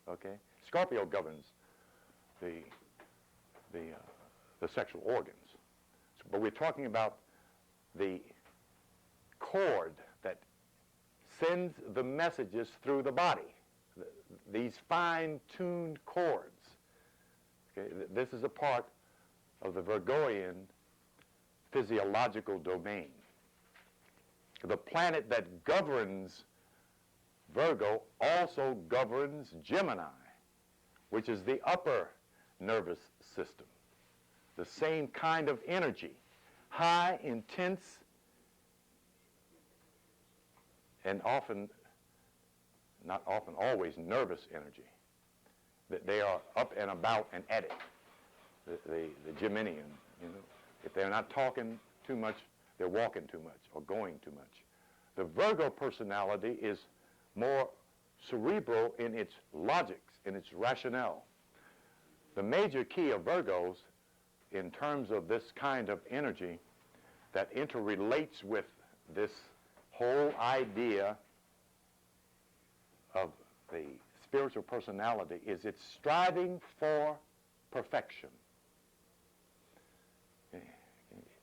Okay? Scorpio governs the sexual organs. But we're talking about the cord that sends the messages through the body, these fine-tuned chords. Okay? This is a part of the Virgoian physiological domain. The planet that governs Virgo also governs Gemini, which is the upper nervous system. The same kind of energy, high, intense, and often, not often, always nervous energy. That they are up and about and at it. The Geminian, you know, if they're not talking too much, they're walking too much or going too much. The Virgo personality is more cerebral in its logics, in its rationale. The major key of Virgos, in terms of this kind of energy that interrelates with this whole idea of the spiritual personality, is its striving for perfection.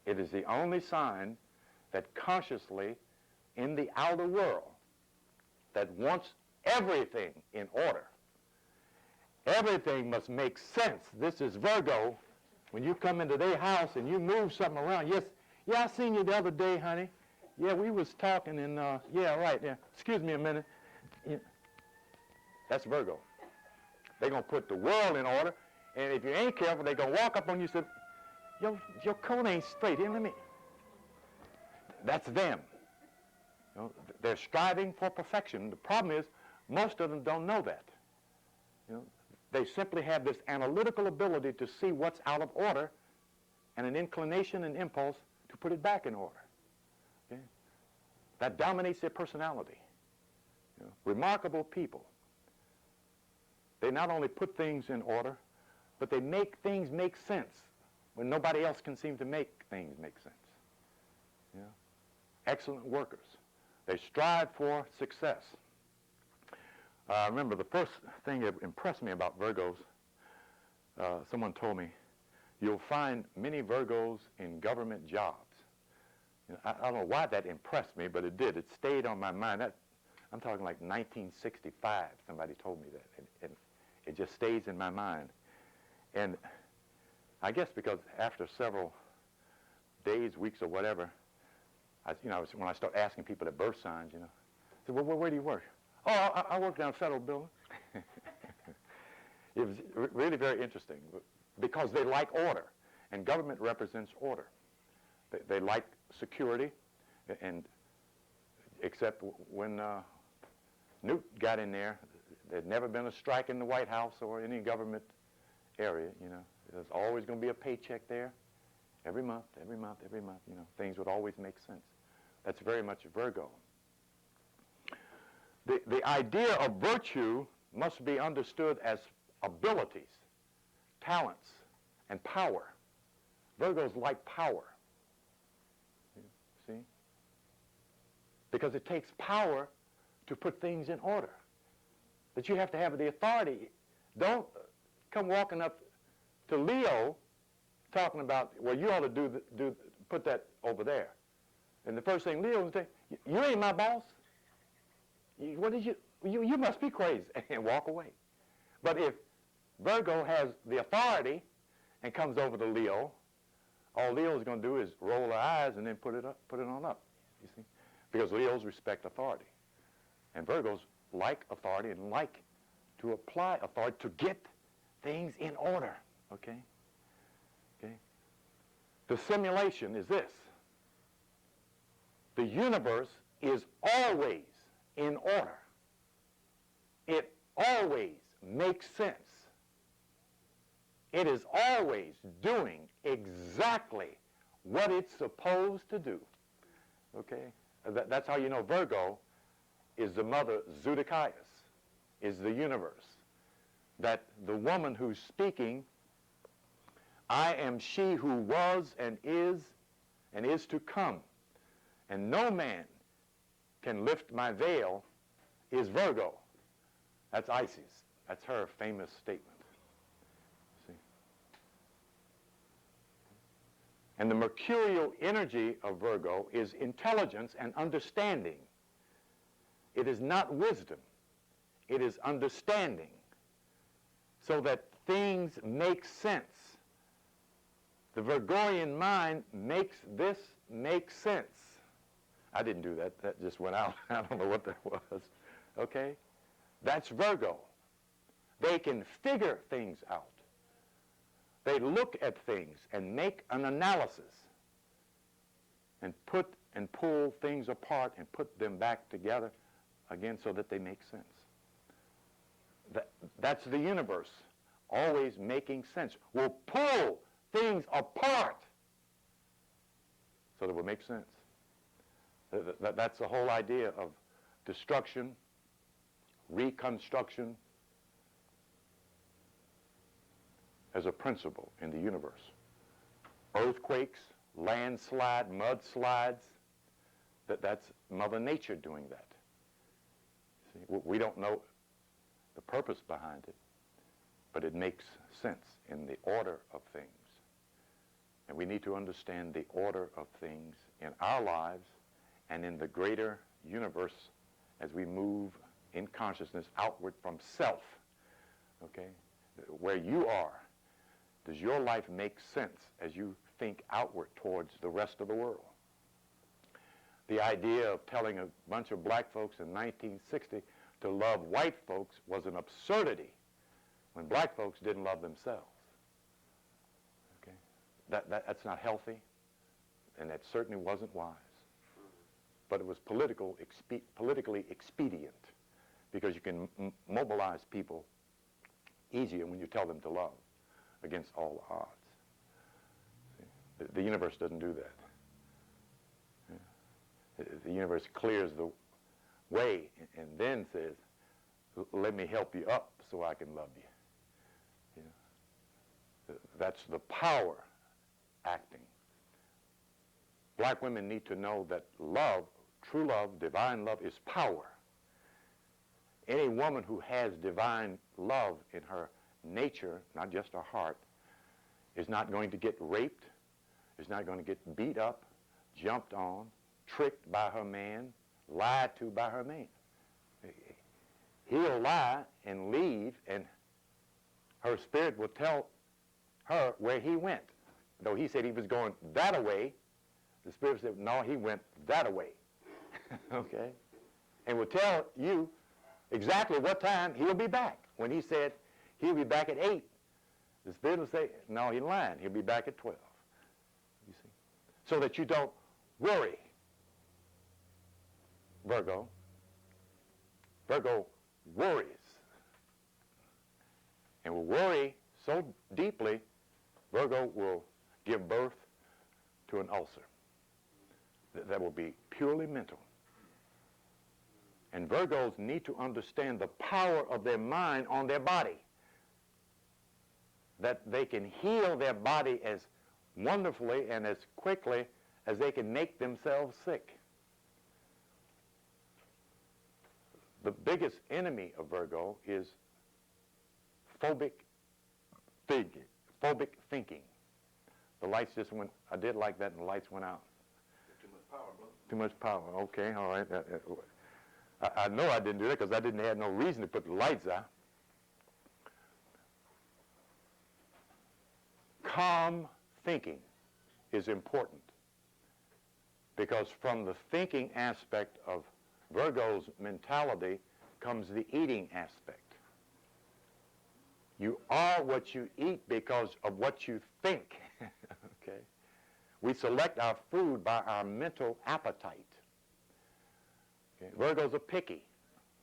It is the only sign that consciously in the outer world that wants everything in order. Everything must make sense. This is Virgo. When you come into their house and you move something around, yes, yeah, I seen you the other day, honey. Yeah, we was talking and, yeah, right, yeah. Excuse me a minute. Yeah. That's Virgo. They're going to put the world in order, and if you ain't careful, they're going to walk up on you and say, your coat ain't straight. Here, let me. That's them. You know, they're striving for perfection. The problem is, most of them don't know that. You know, they simply have this analytical ability to see what's out of order and an inclination and impulse to put it back in order. Okay? That dominates their personality. You know, remarkable people. They not only put things in order, but they make things make sense when nobody else can seem to make things make sense. You know? Excellent workers. They strive for success. Remember, the first thing that impressed me about Virgos, someone told me, you'll find many Virgos in government jobs. You know, I don't know why that impressed me, but it did. It stayed on my mind. I'm talking like 1965, somebody told me that. And it just stays in my mind. And I guess because after several days, weeks, or whatever, when I start asking people their birth signs, I said, well, where do you work? Oh, I work down a federal building. It was really very interesting because they like order, and government represents order. They like security, and except when Newt got in there, there'd never been a strike in the White House or any government area, There's always going to be a paycheck there every month, Things would always make sense. That's very much Virgo. The idea of virtue must be understood as abilities, talents, and power. Virgos like power. See? Because it takes power to put things in order. That you have to have the authority. Don't come walking up to Leo talking about, well, you ought to put that over there. And the first thing Leo would say, you ain't my boss. What did you must be crazy, and walk away. But if Virgo has the authority and comes over to Leo, all Leo's going to do is roll her eyes and then put it on up, you see? Because Leos respect authority. And Virgos like authority and like to apply authority to get things in order, okay? Okay? The simulation is this. The universe is always in order. It always makes sense. It is always doing exactly what it's supposed to do. Okay? That's how you know Virgo is the mother, Zodiacs, is the universe. That the woman who's speaking, I am she who was and is to come, and no man can lift my veil, is Virgo. That's Isis. That's her famous statement. See? And the mercurial energy of Virgo is intelligence and understanding. It is not wisdom. It is understanding, so that things make sense. The Virgorian mind makes this make sense. I didn't do that. That just went out. I don't know what that was. Okay? That's Virgo. They can figure things out. They look at things and make an analysis and put and pull things apart and put them back together again so that they make sense. That's the universe, always making sense. We'll pull things apart so that it will make sense. That's the whole idea of destruction, reconstruction as a principle in the universe. Earthquakes, landslide, mudslides, that's Mother Nature doing that. See, we don't know the purpose behind it, but it makes sense in the order of things. And we need to understand the order of things in our lives and in the greater universe as we move in consciousness outward from self. Okay? Where you are, does your life make sense as you think outward towards the rest of the world? The idea of telling a bunch of black folks in 1960 to love white folks was an absurdity when black folks didn't love themselves. Okay? That's not healthy, and that certainly wasn't wise. But it was politically expedient, because you can mobilize people easier when you tell them to love against all odds. See? The universe doesn't do that. Yeah. The universe clears the way and then says, let me help you up so I can love you. You know? That's the power acting. Black women need to know that love, true love, divine love, is power. Any woman who has divine love in her nature, not just her heart, is not going to get raped, is not going to get beat up, jumped on, tricked by her man, lied to by her man. He'll lie and leave, and her spirit will tell her where he went. Though he said he was going that-a-way, the spirit said, no, he went that-a-way. Okay? And will tell you exactly what time he'll be back. When he said he'll be back at 8, the spirit will say, no, he's lying. He'll be back at 12. You see? So that you don't worry. Virgo worries. And will worry so deeply, Virgo will give birth to an ulcer that will be purely mental. And Virgos need to understand the power of their mind on their body, that they can heal their body as wonderfully and as quickly as they can make themselves sick. The biggest enemy of Virgo is phobic thinking. The lights just went, I did like that, and the lights went out. Too much power, brother. Too much power. Okay, all right. I know I didn't do that because I didn't have no reason to put the lights out. Calm thinking is important, because from the thinking aspect of Virgo's mentality comes the eating aspect. You are what you eat because of what you think. Okay? We select our food by our mental appetite. Okay? Virgos are picky.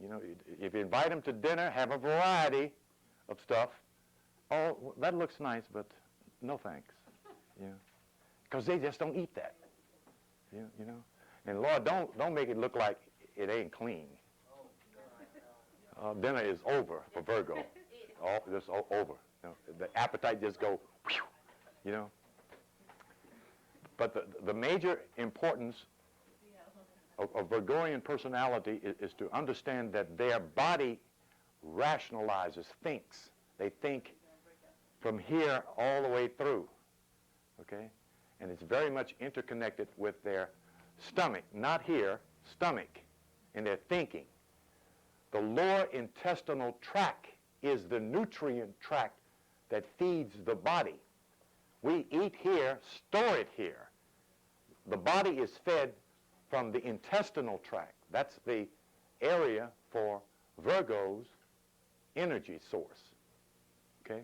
You know, if you invite them to dinner, have a variety of stuff. Oh, that looks nice, but no thanks. Yeah, because they just don't eat that. You know, and Lord, don't make it look like it ain't clean. Dinner is over for Virgo. Just over. You know, the appetite just go, whew, you know. But the major importance of Virgorian personality is to understand that their body rationalizes, thinks. They think from here all the way through, okay? And it's very much interconnected with their stomach, not here, stomach, in their thinking. The lower intestinal tract is the nutrient tract that feeds the body. We eat here, store it here. The body is fed from the intestinal tract. That's the area for Virgo's energy source, okay?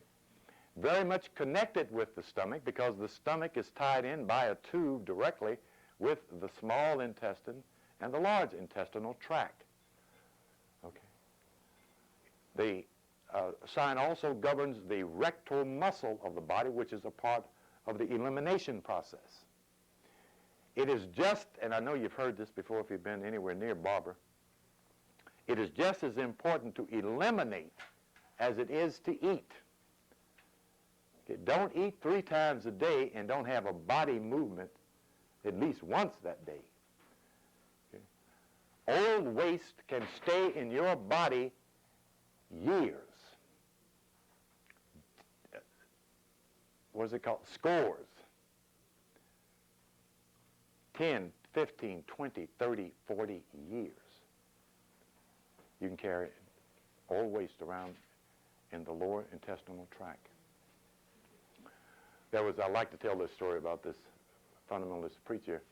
Very much connected with the stomach because the stomach is tied in by a tube directly with the small intestine and the large intestinal tract, okay? The sign also governs the rectal muscle of the body, which is a part of the elimination process. It is just, and I know you've heard this before if you've been anywhere near Barbara, it is just as important to eliminate as it is to eat. Okay, don't eat 3 times a day and don't have a body movement at least once that day. Okay. Old waste can stay in your body years. What is it called? Scores. 10, 15, 20, 30, 40 years. You can carry old waste around in the lower intestinal tract. I like to tell this story about this fundamentalist preacher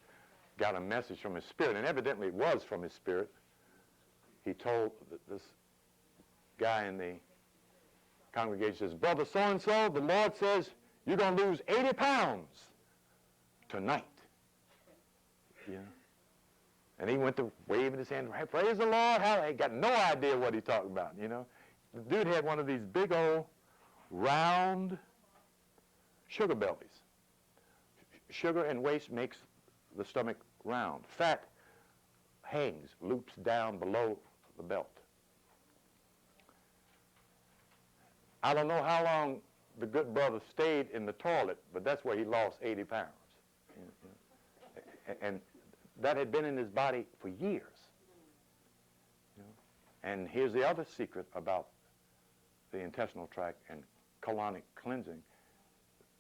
got a message from his spirit, and evidently it was from his spirit. He told this guy in the congregation, says, "Brother so-and-so, the Lord says you're going to lose 80 pounds tonight." Yeah. And he went to waving his hand, "Hey, praise the Lord." He got no idea what he talked about, you know. The dude had one of these big old round sugar bellies. Sugar and waste makes the stomach round. Fat hangs, loops down below the belt. I don't know how long the good brother stayed in the toilet, but that's where he lost 80 pounds. And that had been in his body for years. And here's the other secret about the intestinal tract and colonic cleansing.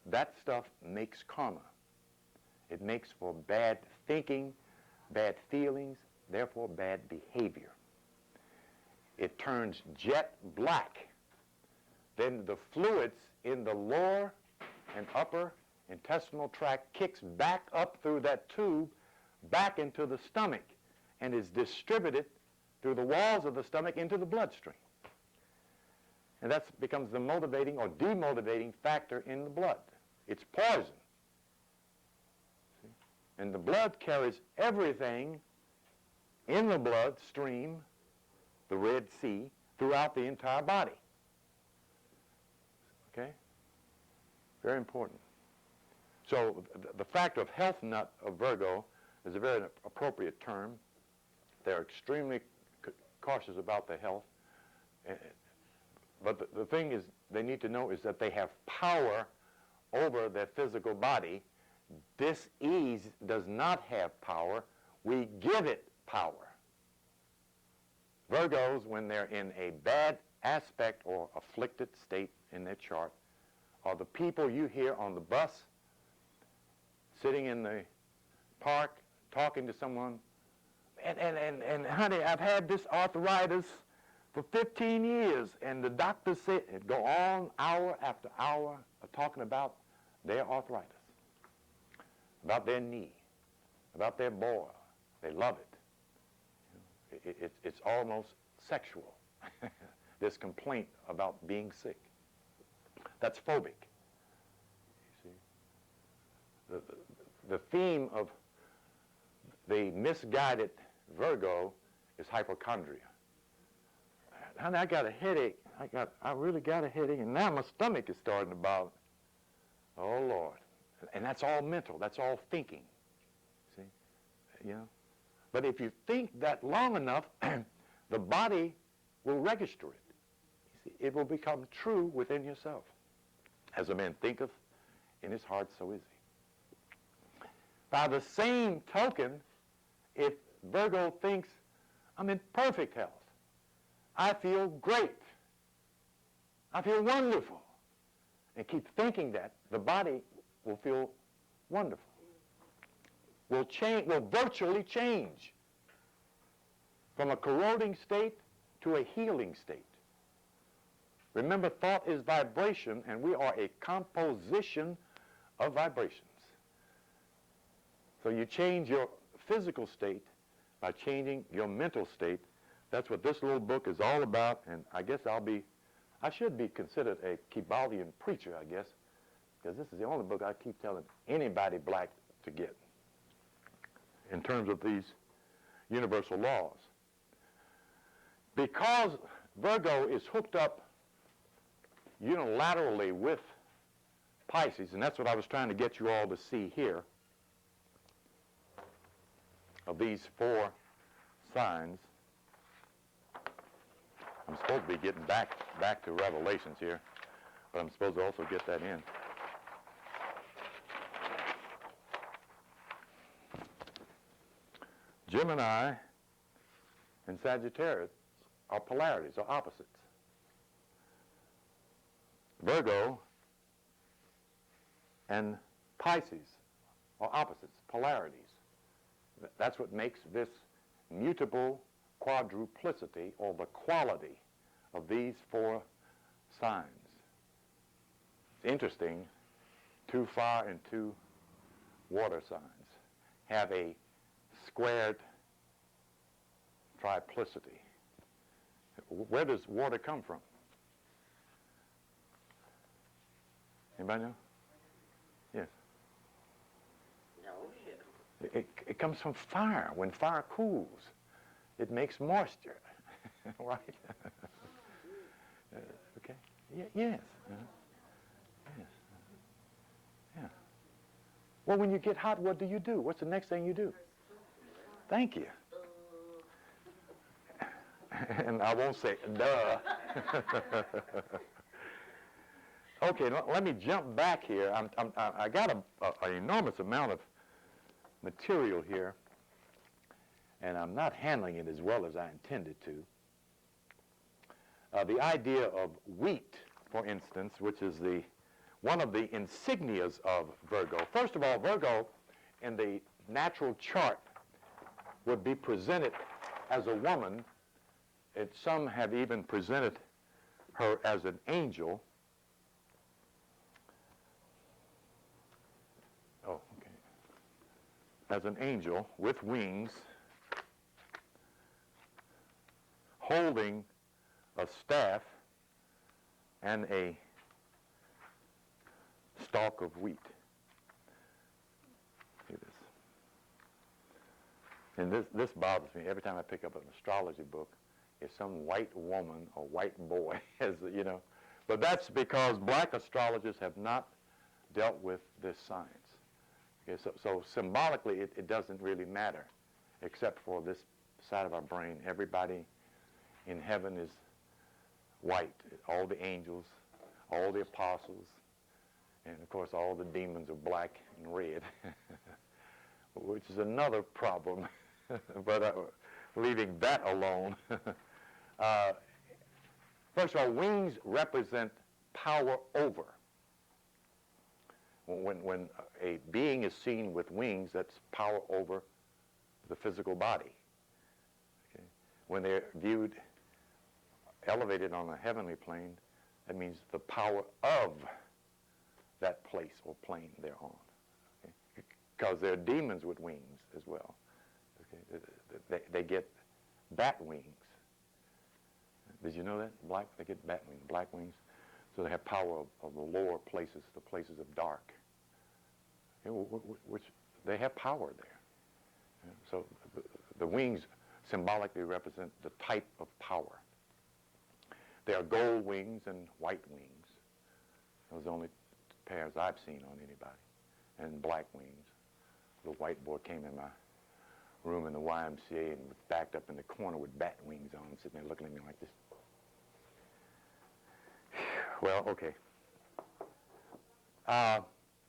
That stuff makes karma. It makes for bad thinking, bad feelings, therefore bad behavior. It turns jet black. Then the fluids in the lower and upper intestinal tract kicks back up through that tube, back into the stomach, and is distributed through the walls of the stomach into the bloodstream. And that becomes the motivating or demotivating factor in the blood. It's poison. See? And the blood carries everything in the bloodstream, the Red Sea, throughout the entire body. Okay? Very important. So the factor of health nut of Virgo is a very appropriate term. They're extremely cautious about their health. But the thing is they need to know is that they have power over their physical body. Dis-ease does not have power. We give it power. Virgos, when they're in a bad aspect or afflicted state in their chart, are the people you hear on the bus, sitting in the park, talking to someone, and honey, I've had this arthritis for 15 years, and the doctor said, it'd go on hour after hour talking about their arthritis, about their knee, about their boil. They love it. It's almost sexual, this complaint about being sick. That's phobic. You see? The theme of the misguided Virgo is hypochondria. Honey, I got a headache. I really got a headache, and now my stomach is starting to bother. Oh, Lord. And that's all mental. That's all thinking. See? You know? But if you think that long enough, the body will register it. You see? It will become true within yourself. As a man thinketh in his heart, so is he. By the same token, if Virgo thinks, I'm in perfect health, I feel great, I feel wonderful. And keep thinking that, the body will feel wonderful. Will virtually change from a corroding state to a healing state. Remember, thought is vibration, and we are a composition of vibrations. So you change your physical state by changing your mental state. That's what this little book is all about, and I guess I should be considered a Kybalion preacher, I guess, because this is the only book I keep telling anybody black to get in terms of these universal laws. Because Virgo is hooked up unilaterally with Pisces, and that's what I was trying to get you all to see here, of these 4 signs. I'm supposed to be getting back to Revelations here, but I'm supposed to also get that in. Gemini and Sagittarius are polarities, or opposites. Virgo and Pisces are opposites, polarities. That's what makes this mutable quadruplicity, or the quality of these 4 signs. It's interesting, 2 fire and 2 water signs have a squared triplicity. Where does water come from? Anybody know? Yes. No. It comes from fire. When fire cools, it makes moisture, right? Okay. Yes. Yes. Yeah. Well, when you get hot, what do you do? What's the next thing you do? Thank you. And I won't say duh. Okay, let me jump back here. I got an enormous amount of material here, and I'm not handling it as well as I intended to. The idea of wheat, for instance, which is one of the insignias of Virgo. First of all, Virgo in the natural chart would be presented as a woman. Some have even presented her as an angel. Oh, okay. As an angel with wings, holding a staff and a stalk of wheat. See this. And this bothers me. Every time I pick up an astrology book, it's some white woman or white boy, as you know. But that's because black astrologers have not dealt with this science. Okay, so symbolically, it doesn't really matter, except for this side of our brain. Everybody in heaven is white. All the angels, all the apostles, and of course all the demons are black and red, which is another problem. But leaving that alone. First of all, wings represent power over. When a being is seen with wings, that's power over the physical body. Okay? When they're viewed elevated on a heavenly plane, that means the power of that place or plane they're on. Okay? Because there are demons with wings as well. Okay? They get bat wings. Did you know that? They get bat wings, black wings. So they have power of the lower places, the places of dark. Okay, which they have power there. So the wings symbolically represent the type of power. There are gold wings and white wings. Those are the only pairs I've seen on anybody. And black wings. The white boy came in my room in the YMCA and was backed up in the corner with bat wings on, sitting there looking at me like this. Well, okay.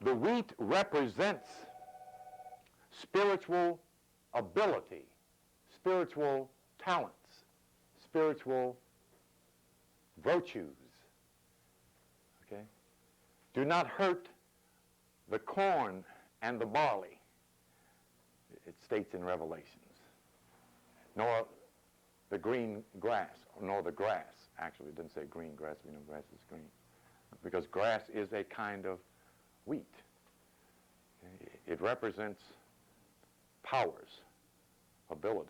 The wheat represents spiritual ability, spiritual talents, spiritual virtues. Do not hurt the corn and the barley, it states in Revelations, nor the green grass, nor the grass. Actually, it doesn't say green grass. We know grass is green. Because grass is a kind of wheat. It represents powers, abilities.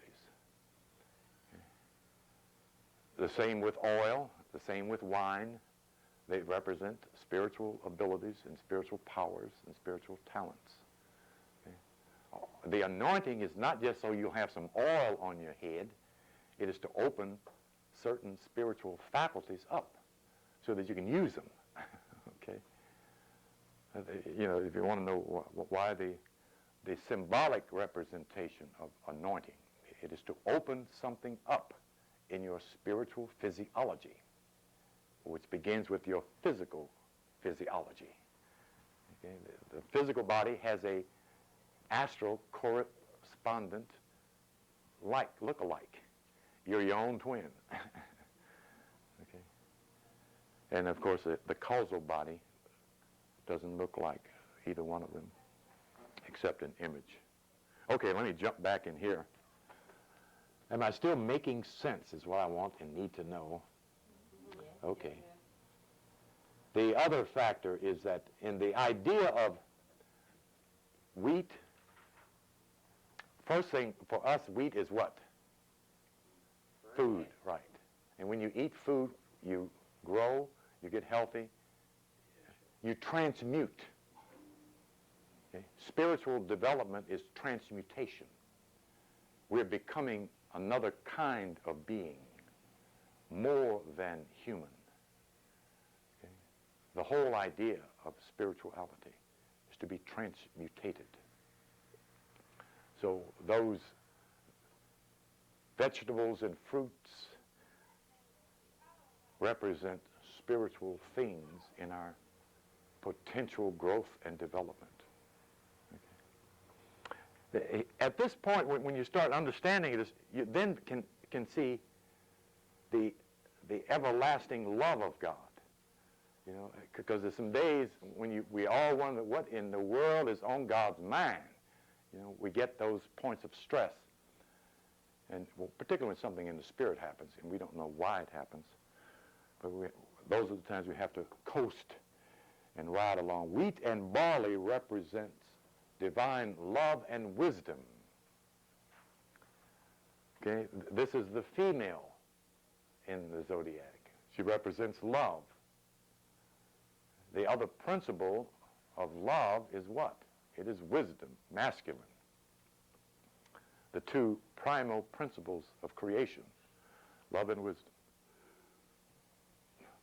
The same with oil, the same with wine. They represent spiritual abilities and spiritual powers and spiritual talents. The anointing is not just so you'll have some oil on your head. It is to open certain spiritual faculties up so that you can use them. Okay? You know, if you want to know why the symbolic representation of anointing, it is to open something up in your spiritual physiology, which begins with your physical physiology. Okay? The physical body has a astral correspondent look-alike. You're your own twin. Okay? And of course, the causal body doesn't look like either one of them, except an image. Okay, let me jump back in here. Am I still making sense is what I want and need to know. Okay. The other factor is that in the idea of wheat, first thing for us, wheat is what? Food, right. And when you eat food, you grow, you get healthy, you transmute. Okay? Spiritual development is transmutation. We're becoming another kind of being, more than human. Okay? The whole idea of spirituality is to be transmutated. So those vegetables and fruits represent spiritual things in our potential growth and development. Okay. At this point, when you start understanding it, you then can see the everlasting love of God. You know, because there's some days when we all wonder what in the world is on God's mind. You know, we get those points of stress. And well, particularly when something in the spirit happens, and we don't know why it happens. But those are the times we have to coast and ride along. Wheat and barley represents divine love and wisdom. Okay, this is the female in the zodiac. She represents love. The other principle of love is what? It is wisdom, masculine. The two primal principles of creation, love and wisdom.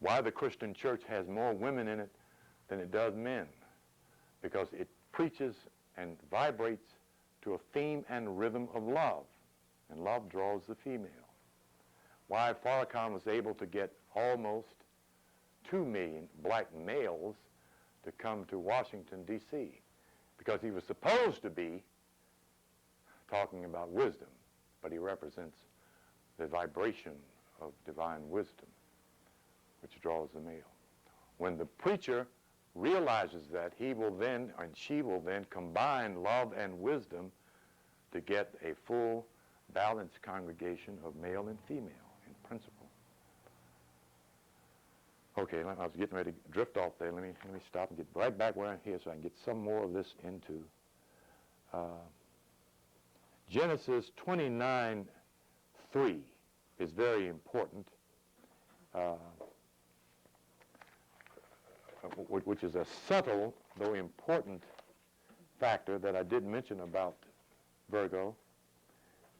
Why the Christian church has more women in it than it does men? Because it preaches and vibrates to a theme and rhythm of love, and love draws the female. Why Farrakhan was able to get almost 2 million black males to come to Washington, D.C., because he was supposed to be talking about wisdom, but he represents the vibration of divine wisdom, which draws the male. When the preacher realizes that, he will then, and she will then, combine love and wisdom to get a full, balanced congregation of male and female in principle. Okay, I was getting ready to drift off there. Let me stop and get right back where I'm here so I can get some more of this into Genesis 29:3 is very important, which is a subtle, though important, factor that I did mention about Virgo,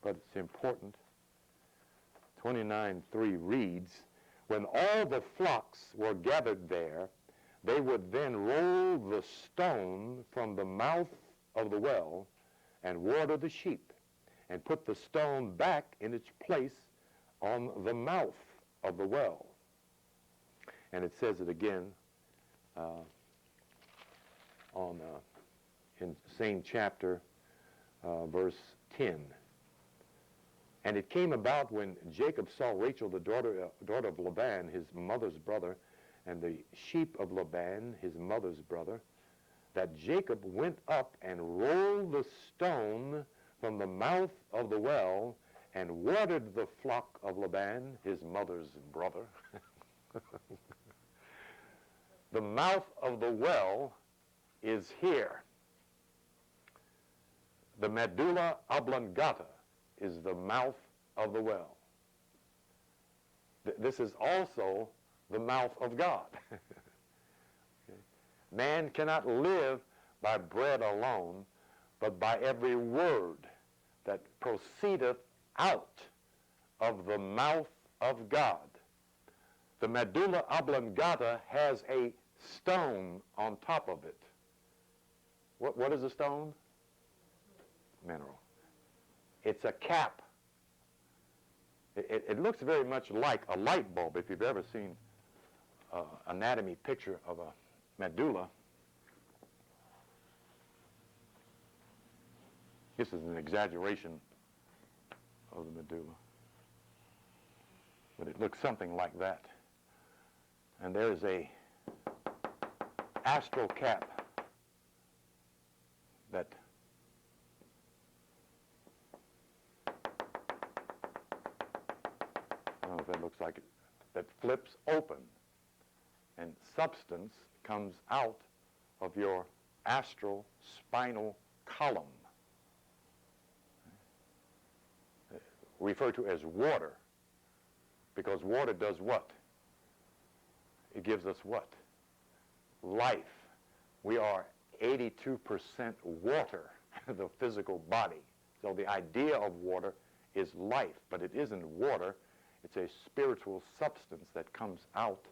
but it's important. 29:3 reads, "When all the flocks were gathered there, they would then roll the stone from the mouth of the well and water the sheep, and put the stone back in its place on the mouth of the well." And it says it again in the same chapter, verse 10. "And it came about when Jacob saw Rachel, the daughter of Laban, his mother's brother, and the sheep of Laban, his mother's brother, that Jacob went up and rolled the stone from the mouth of the well and watered the flock of Laban, his mother's brother. The mouth of the well is here. The medulla oblongata is the mouth of the well. This is also the mouth of God. Okay. Man cannot live by bread alone, but by every word that proceedeth out of the mouth of God. The medulla oblongata has a stone on top of it. What is a stone? Mineral. It's a cap. It looks very much like a light bulb. If you've ever seen an anatomy picture of a medulla, this is an exaggeration of the medulla, but it looks something like that. And there is a astral cap that I don't know if that looks like it, that flips open and substance comes out of your astral spinal column, referred to as water, because water does what? It gives us what? Life. We are 82% water, the physical body. So the idea of water is life, but it isn't water. It's a spiritual substance that comes out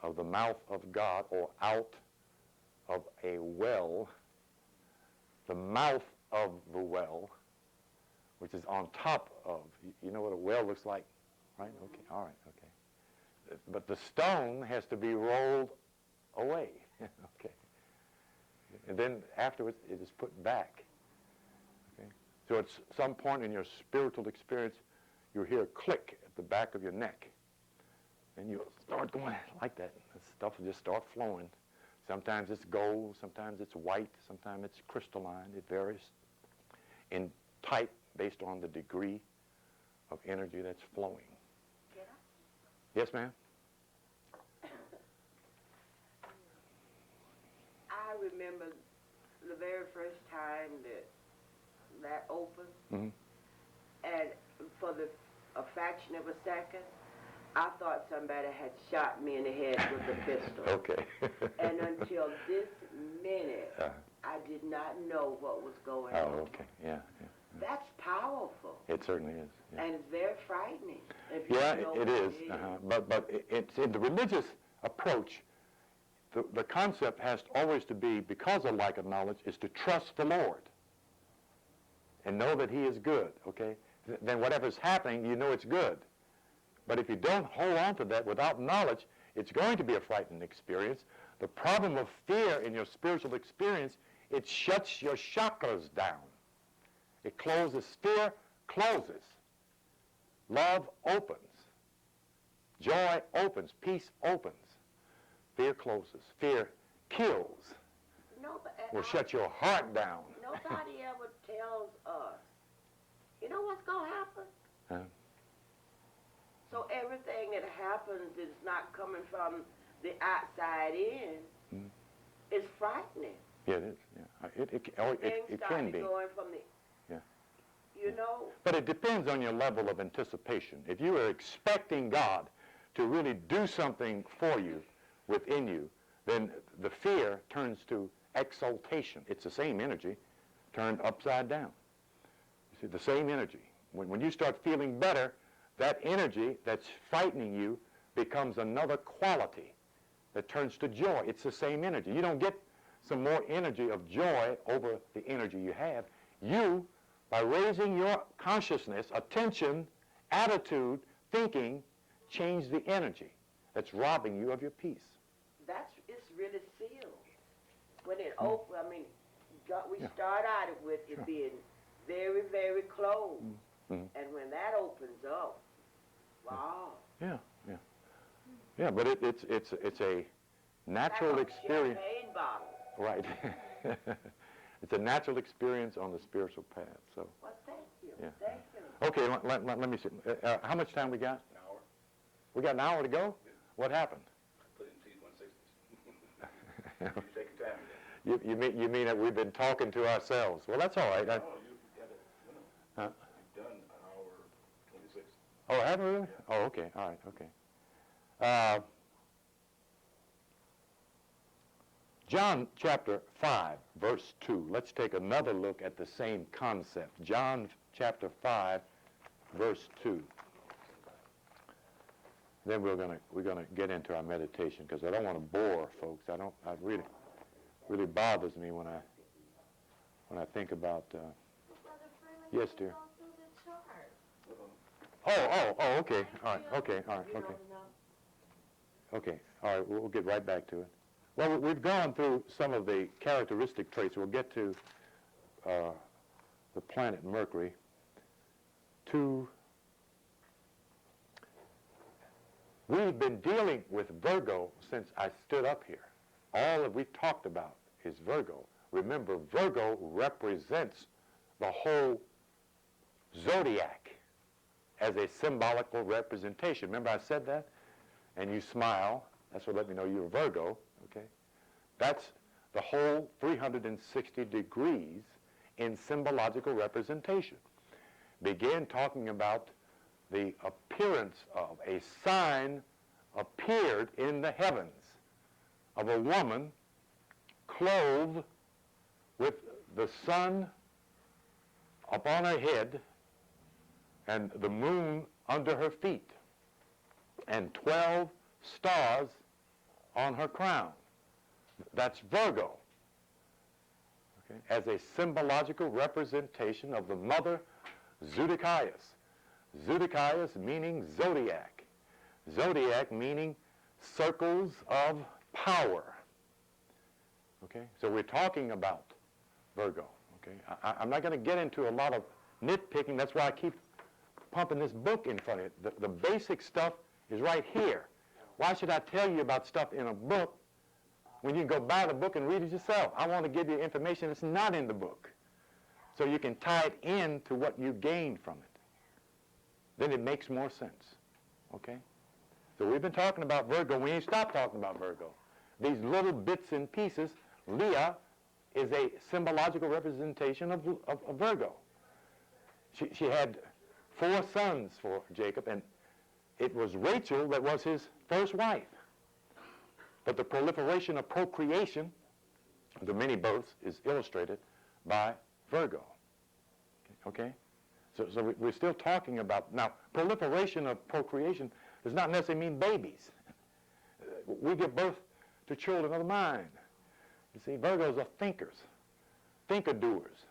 of the mouth of God or out of a well, the mouth of the well, which is on top of, you know what a well looks like, right? Okay, all right, okay. But the stone has to be rolled away, okay. And then afterwards it is put back, okay. So at some point in your spiritual experience, you hear a click at the back of your neck. And you'll start going like that. The stuff will just start flowing. Sometimes it's gold, sometimes it's white, sometimes it's crystalline. It varies in type based on the degree of energy that's flowing. Yes, ma'am? I remember the very first time that opened, and for a fraction of a second, I thought somebody had shot me in the head with a pistol. Okay. And until this minute, I did not know what was going on. Oh, okay. Yeah. That's powerful. It certainly is. Yeah. And it's very frightening. If you Yeah, know it what is. But it's in the religious approach, the concept has always to be, because of lack of knowledge, is to trust the Lord and know that he is good, okay? Then whatever's happening, you know it's good. But if you don't hold on to that without knowledge, it's going to be a frightening experience. The problem of fear in your spiritual experience, it shuts your chakras down. It closes. Fear closes. Love opens. Joy opens. Peace opens. Fear closes. Fear kills. No, but Will shut your heart down. nobody ever tells us, you know what's going to happen? So everything that happens is not coming from the outside in. It's frightening. Yeah, it is. Yeah. It can be. Going from the, you know. But it depends on your level of anticipation. If you are expecting God to really do something for you, within you, then the fear turns to exaltation. It's the same energy turned upside down. You see, the same energy. When you start feeling better, that energy that's frightening you becomes another quality that turns to joy. It's the same energy. You don't get some more energy of joy over the energy you have. You, by raising your consciousness, attention, attitude, thinking, change the energy that's robbing you of your peace. It's really sealed. When it opens, I mean, we start out with it being very, very closed. And when that opens up, wow. Yeah. Yeah, but it's a natural experience. Champagne bottle. Right. It's a natural experience on the spiritual path. So. Well, thank you. Yeah. Thank you. Okay, let me see. How much time we got? An hour. We got an hour to go? What happened? Put it in T160s. You take your time. You mean that we've been talking to ourselves? Well, that's all right. No, you've got it. No. Huh? You've done an hour 26. Oh, have we really? Oh, okay. All right. Okay. John chapter 5, verse 2. Let's take another look at the same concept. John chapter 5, verse 2. Then we're gonna get into our meditation because I don't want to bore folks. It really bothers me when I think about. Yes, dear. Oh, okay. All right. Okay. Okay. All right. We'll get right back to it. Well, we've gone through some of the characteristic traits. We'll get to the planet Mercury. We've been dealing with Virgo since I stood up here. All that we've talked about is Virgo. Remember, Virgo represents the whole zodiac as a symbolical representation. Remember I said that? And you smile. That's what let me know you're a Virgo. Okay? That's the whole 360 degrees in symbological representation. Began talking about the appearance of a sign appeared in the heavens of a woman clothed with the sun upon her head and the moon under her feet and 12 stars on her crown. That's Virgo, okay, as a symbological representation of the mother Zodiakias. Zodiakias meaning zodiac. Zodiac meaning circles of power. Okay, so we're talking about Virgo. Okay, I'm not going to get into a lot of nitpicking. That's why I keep pumping this book in front of you. The basic stuff is right here. Why should I tell you about stuff in a book when you can go buy the book and read it yourself? I want to give you information that's not in the book so you can tie it in to what you gained from it. Then it makes more sense. Okay? So we've been talking about Virgo. We ain't stopped talking about Virgo. These little bits and pieces. Leah is a symbological representation of Virgo. She had 4 sons for Jacob, and it was Rachel that was his first wife. But the proliferation of procreation, the many births, is illustrated by Virgo. Okay? So we're still talking about, now, proliferation of procreation does not necessarily mean babies. We give birth to children of the mind. You see, Virgos are thinkers, thinker-doers.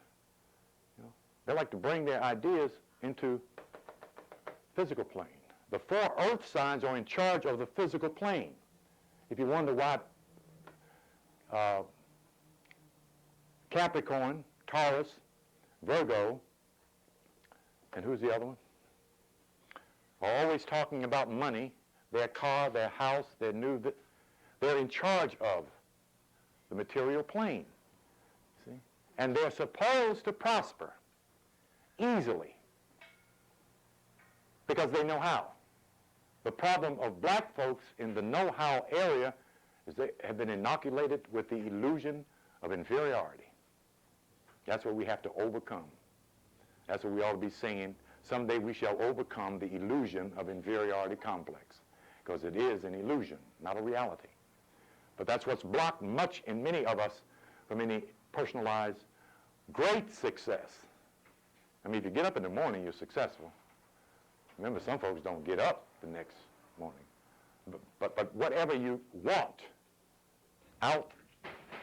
You know, they like to bring their ideas into physical plane. The 4 earth signs are in charge of the physical plane. If you wonder why Capricorn, Taurus, Virgo, and who's the other one? Are always talking about money, their car, their house, they're in charge of the material plane. See? And they're supposed to prosper easily because they know how. The problem of black folks in the know-how area is they have been inoculated with the illusion of inferiority. That's what we have to overcome. That's what we ought to be singing. Someday we shall overcome the illusion of inferiority complex, because it is an illusion, not a reality. But that's what's blocked much in many of us from any personalized great success. I mean, if you get up in the morning, you're successful. Remember, some folks don't get up the next morning. But whatever you want out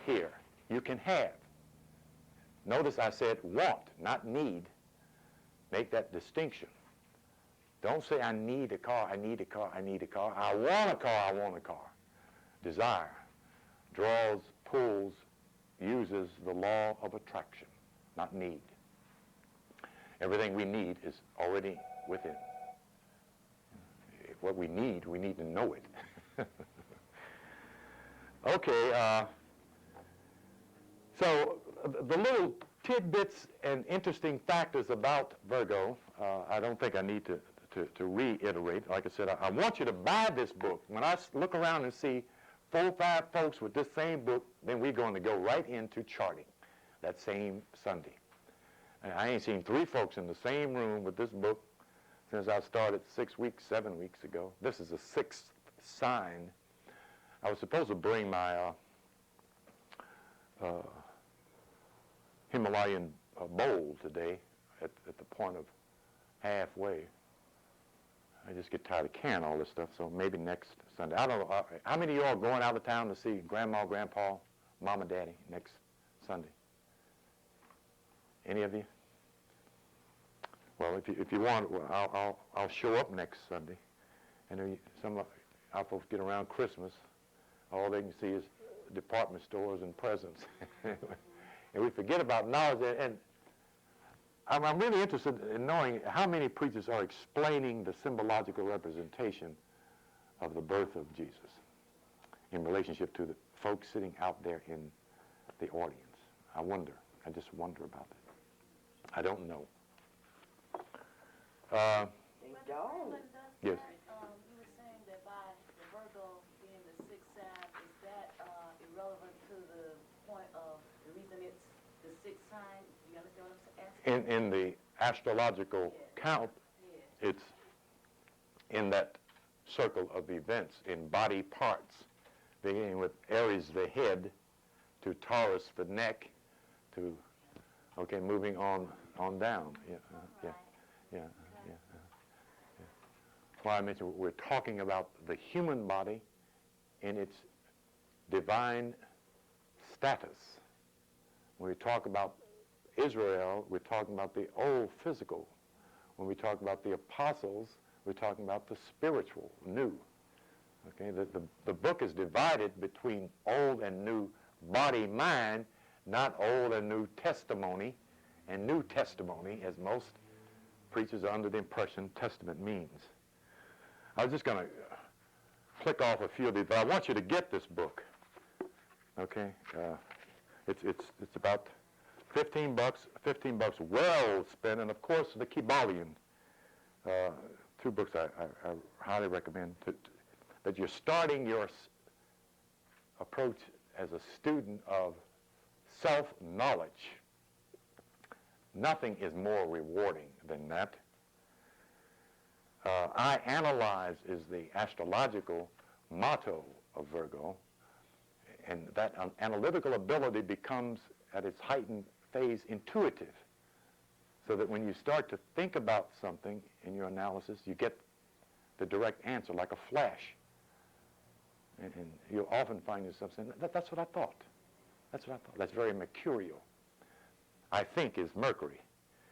here, you can have. Notice I said want, not need. Make that distinction. Don't say, I need a car, I need a car, I need a car. I want a car, I want a car. Desire draws, pulls, uses the law of attraction, not need. Everything we need is already within. What we need to know it. Okay, so the little tidbits and interesting factors about Virgo, I don't think I need to reiterate. Like I said, I want you to buy this book. When I look around and see 4 or 5 folks with this same book, then we're going to go right into charting that same Sunday. And I ain't seen 3 folks in the same room with this book since I started 6 weeks, 7 weeks ago. This is the 6th sign. I was supposed to bring my Himalayan bowl today at the point of halfway. I just get tired of carrying all this stuff, so maybe next Sunday. I don't know. How many of you all are going out of town to see Grandma, Grandpa, Mama, Daddy next Sunday? Any of you? Well, if you want, well, I'll show up next Sunday. And some of our folks get around Christmas, all they can see is department stores and presents. And we forget about knowledge. And I'm really interested in knowing how many preachers are explaining the symbological representation of the birth of Jesus in relationship to the folks sitting out there in the audience. I wonder. I just wonder about that. I don't know. They don't. Yes. You were saying that by the Virgo being the 6th sign, is that irrelevant to the point of the reason it's the 6th sign? Do you understand what I'm asking? In the astrological count, it's in that circle of events in body parts, beginning with Aries, the head, to Taurus, the neck, to, okay, moving on down. Yeah. That's why I mentioned we're talking about the human body in its divine status. When we talk about Israel, we're talking about the old physical. When we talk about the apostles, we're talking about the spiritual, new. Okay, the book is divided between old and new body, mind, not old and new testimony, and new testimony, as most preachers are under the impression testament means. I was just going to click off a few of these, but I want you to get this book. Okay, it's about $15, well spent, and of course the Kybalion. 2 books I highly recommend. That you're starting your approach as a student of self-knowledge. Nothing is more rewarding than that. I analyze is the astrological motto of Virgo, and that analytical ability becomes, at its heightened phase, intuitive, so that when you start to think about something in your analysis, you get the direct answer like a flash. And you'll often find yourself saying, that's what I thought. That's what I thought. That's very mercurial. I think is Mercury,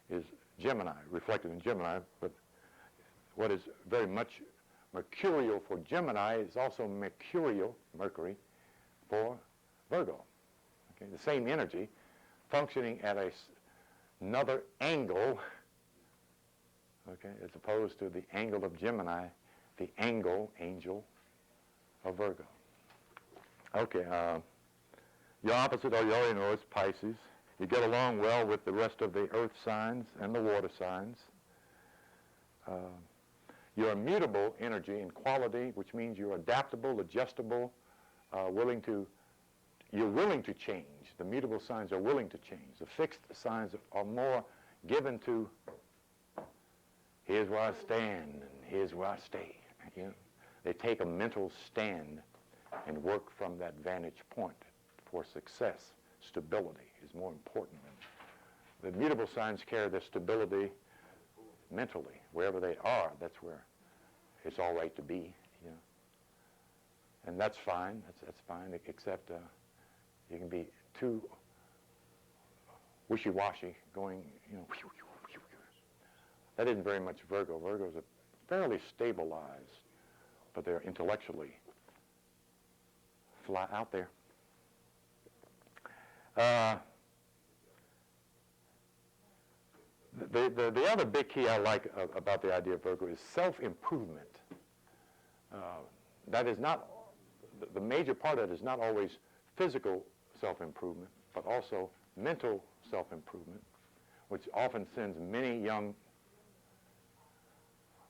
is Gemini, reflected in Gemini, but what is very much mercurial for Gemini is also mercurial, Mercury, for Virgo. Okay, the same energy functioning at another angle, okay, as opposed to the angle of Gemini, the angle, angel, of Virgo. Okay, your opposite, or you already know, is Pisces. You get along well with the rest of the earth signs and the water signs. You're immutable energy and quality, which means you're adaptable, adjustable, you're willing to change. The mutable signs are willing to change. The fixed signs are more given to, here's where I stand, and here's where I stay. You know? They take a mental stand and work from that vantage point for success. Stability is more important than the mutable signs carry their stability mentally. Wherever they are, that's where it's all right to be. You know? And that's fine. That's fine, except you can be too wishy-washy, going, you know, that isn't very much Virgo. Virgos are fairly stabilized, but they're intellectually fly out there. The other big key I like about the idea of Virgo is self-improvement. That is not the major part of it is not always physical self-improvement, but also mental self-improvement, which often sends many young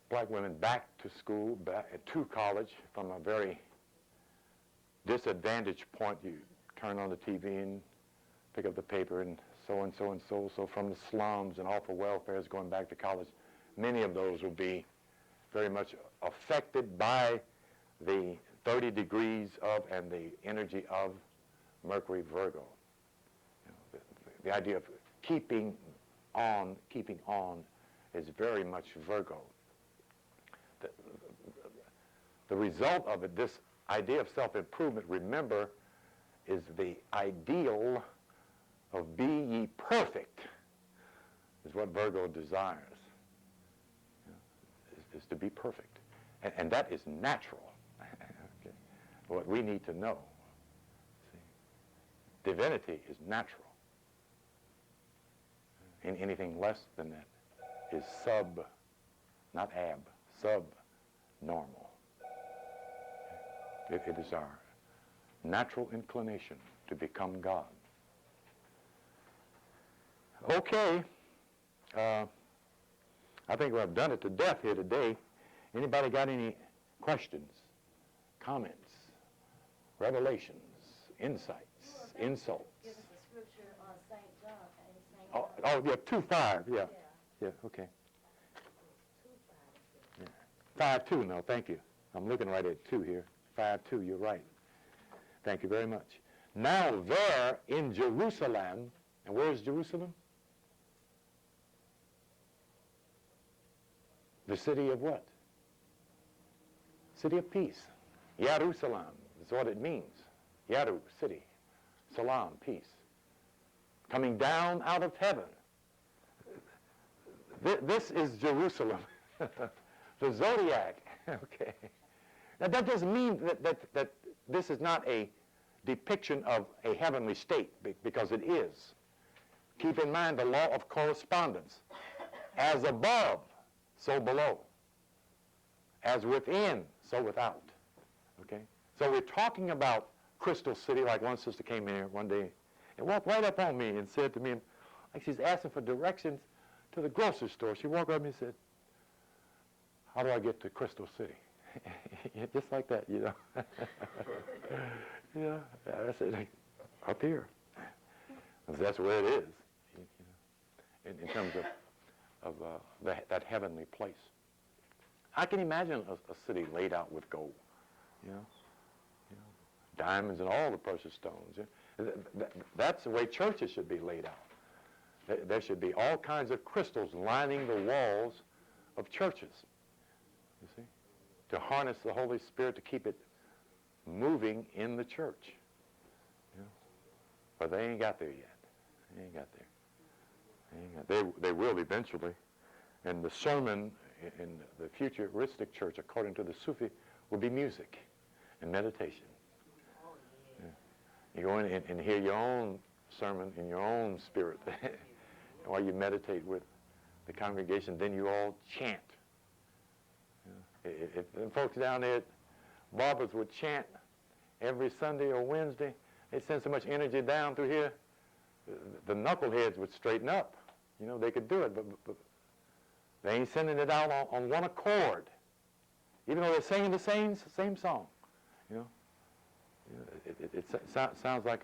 black women back to school, back to college from a very disadvantaged point. You turn on the TV and pick up the paper and so and so and so. So from the slums and awful welfares going back to college, many of those will be very much affected by the 30 degrees of and the energy of Mercury Virgo. You know, the idea of keeping on is very much Virgo. The result of it, this idea of self-improvement, remember, is the ideal of be ye perfect, is what Virgo desires, is to be perfect. And that is natural. Okay. What we need to know. See? Divinity is natural. And anything less than that is not subnormal. It is our natural inclination to become God. Okay. I think I've done it to death here today. Anybody got any questions, comments, revelations, insights, insults? Give us a scripture on St. John and St. Oh, yeah, 2:5, yeah. Yeah, okay. 2:5. Yeah. 5:2, no, thank you. I'm looking right at 2 here. 5:2, you're right. Thank you very much. Now there in Jerusalem, and where is Jerusalem? The city of what? City of peace. Jerusalem is what it means. Yaru, city. Salam, peace. Coming down out of heaven. This is Jerusalem. The zodiac. Okay. Now that doesn't mean that this is not a depiction of a heavenly state, because it is. Keep in mind the law of correspondence. As above, so below. As within, so without. Okay? So we're talking about Crystal City, like one sister came in here one day and walked right up on me and said to me, like she's asking for directions to the grocery store. She walked up to me and said, how do I get to Crystal City? Just like that, you know. Yeah, I said, like, up here. That's where it is, you know, in terms of that heavenly place. I can imagine a city laid out with gold, you know, diamonds and all the precious stones. That's the way churches should be laid out. There should be all kinds of crystals lining the walls of churches, you see, to harness the Holy Spirit to keep it moving in the church. You know? But they ain't got there yet. They ain't got there. They will eventually. And the sermon in the futuristic church, according to the Sufi, will be music and meditation. Yeah. You go in and hear your own sermon in your own spirit while you meditate with the congregation. Then you all chant. Yeah. If the folks down there at Barbara's would chant every Sunday or Wednesday, they'd send so much energy down through here, the knuckleheads would straighten up. You know, they could do it, but they ain't sending it out on one accord, even though they're singing the same song. You know, it sounds like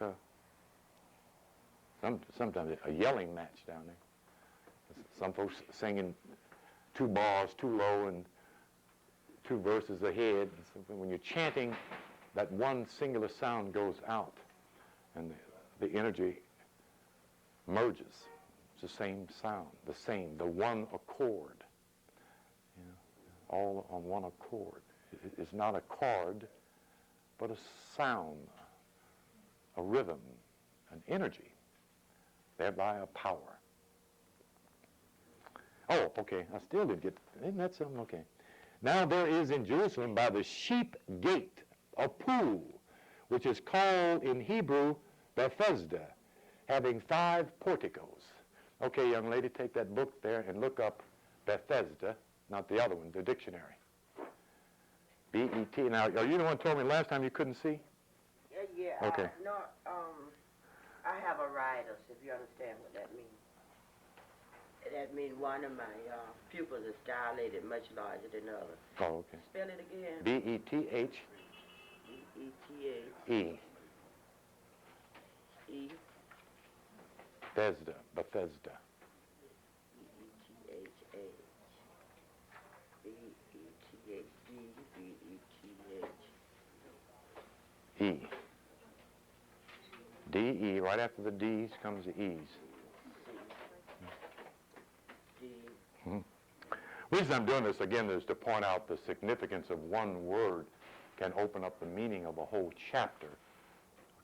sometimes a yelling match down there. Some folks singing 2 bars too low and 2 verses ahead. When you're chanting, that one singular sound goes out, and the energy merges. It's the same sound, the one accord. You know, all on one accord. It's not a chord, but a sound, a rhythm, an energy, thereby a power. Oh, okay, I still didn't get, isn't that something? Okay. Now there is in Jerusalem by the sheep gate a pool, which is called in Hebrew Bethesda, having 5 porticos. Okay, young lady, take that book there and look up Bethesda, not the other one, the dictionary. B-E-T. Now, are you the one who told me last time you couldn't see? Yeah. Okay. I have a ritus, if you understand what that means. That means one of my pupils is dilated much larger than the other. Oh, okay. Spell it again. B-E-T-H. B-E-T-H. E. E. Bethesda. Bethesda. B-E-T-H-H. B-E-T-H-D. B-E-T-H. E. D-E. Right after the D's comes the E's. D. The reason I'm doing this again is to point out the significance of one word can open up the meaning of a whole chapter.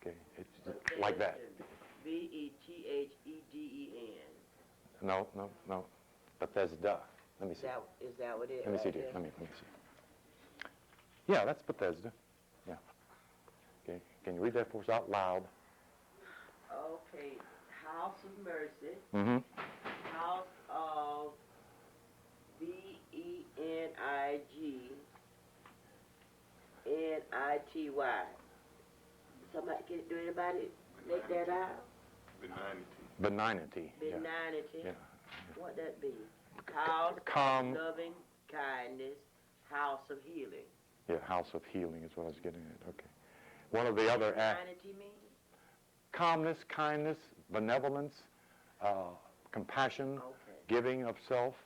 Okay, it's like that. B-E-T-H-E-D-E-N. No. Bethesda. Let me see. Is that what it is? Let me see, dear. Let me see. Yeah, that's Bethesda. Yeah. Okay. Can you read that for us out loud? Okay. House of Mercy. Mm-hmm. House of B-E-N-I-G-N-I-T-Y. Somebody do anybody make that out? Benignity. Yeah. Benignity. Yeah. What that be? House Calm. of loving kindness. House of healing. Yeah, house of healing is what I was getting at. Okay. One of the other Benignity means? calmness, kindness, benevolence, compassion, Okay. giving of self,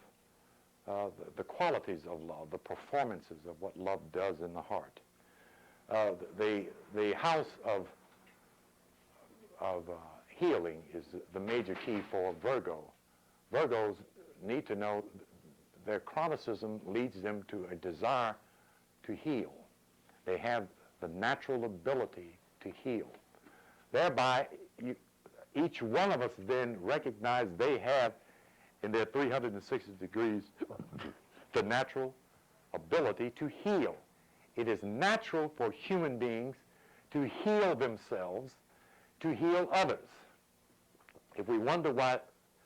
the qualities of love, the performances of what love does in the heart. The house of healing is the major key for Virgo. Virgos need to know their chronicism leads them to a desire to heal. They have the natural ability to heal. Thereby, each one of us then recognize they have in their 360 degrees the natural ability to heal. It is natural for human beings to heal themselves, to heal others. If we wonder why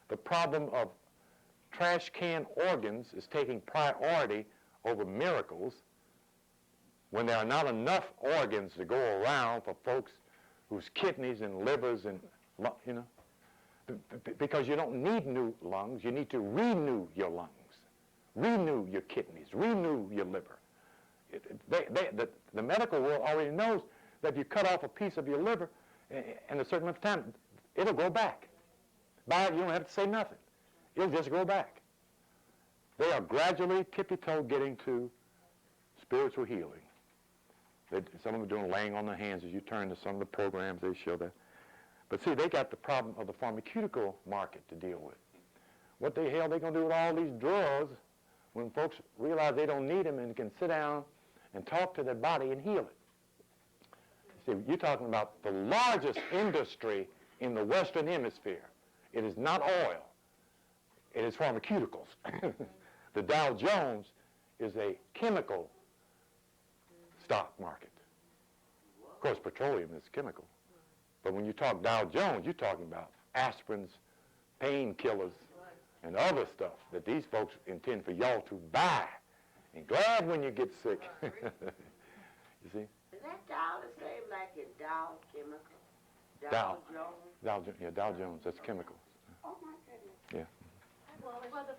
the problem of trash can organs is taking priority over miracles, when there are not enough organs to go around for folks whose kidneys and livers and, because you don't need new lungs, you need to renew your lungs, renew your kidneys, renew your liver. The medical world already knows that if you cut off a piece of your liver in a certain amount of time, it'll grow back. By it, you don't have to say nothing. It'll just grow back. They are gradually, tippy-toe, getting to spiritual healing. Some of them are doing laying on the hands. As you turn to some of the programs, they show that. But see, they got the problem of the pharmaceutical market to deal with. What the hell are they going to do with all these drugs when folks realize they don't need them and can sit down and talk to their body and heal it? See, you're talking about the largest industry in the Western Hemisphere. It is not oil. It is pharmaceuticals. The Dow Jones is a chemical stock market. Of course, petroleum is chemical. But when you talk Dow Jones, you're talking about aspirins, painkillers, and other stuff that these folks intend for y'all to buy. And glad when you get sick. You see? Is that Dow the same like in Dow Chemical? Dow. Jones? Dow Jones, that's chemicals. Oh my goodness. Yeah. Well, Brother,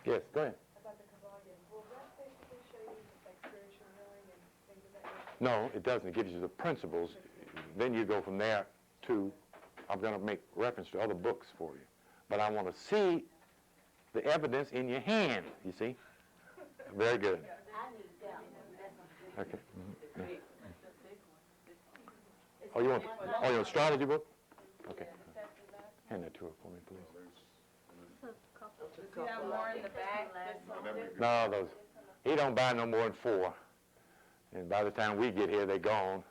Yes, go ahead. About the Kabbalion, will that basically show you like spiritual healing and things of that nature? No, it doesn't. It gives you the principles. Then you go from there to, I'm going to make reference to other books for you. But I want to see the evidence in your hand, you see? Very good. I need that one. Okay. Oh, you want your astrology book? Okay. Hand that to her for me, please. See that more in the back? No, those. He don't buy no more than 4. And by the time we get here, they're gone.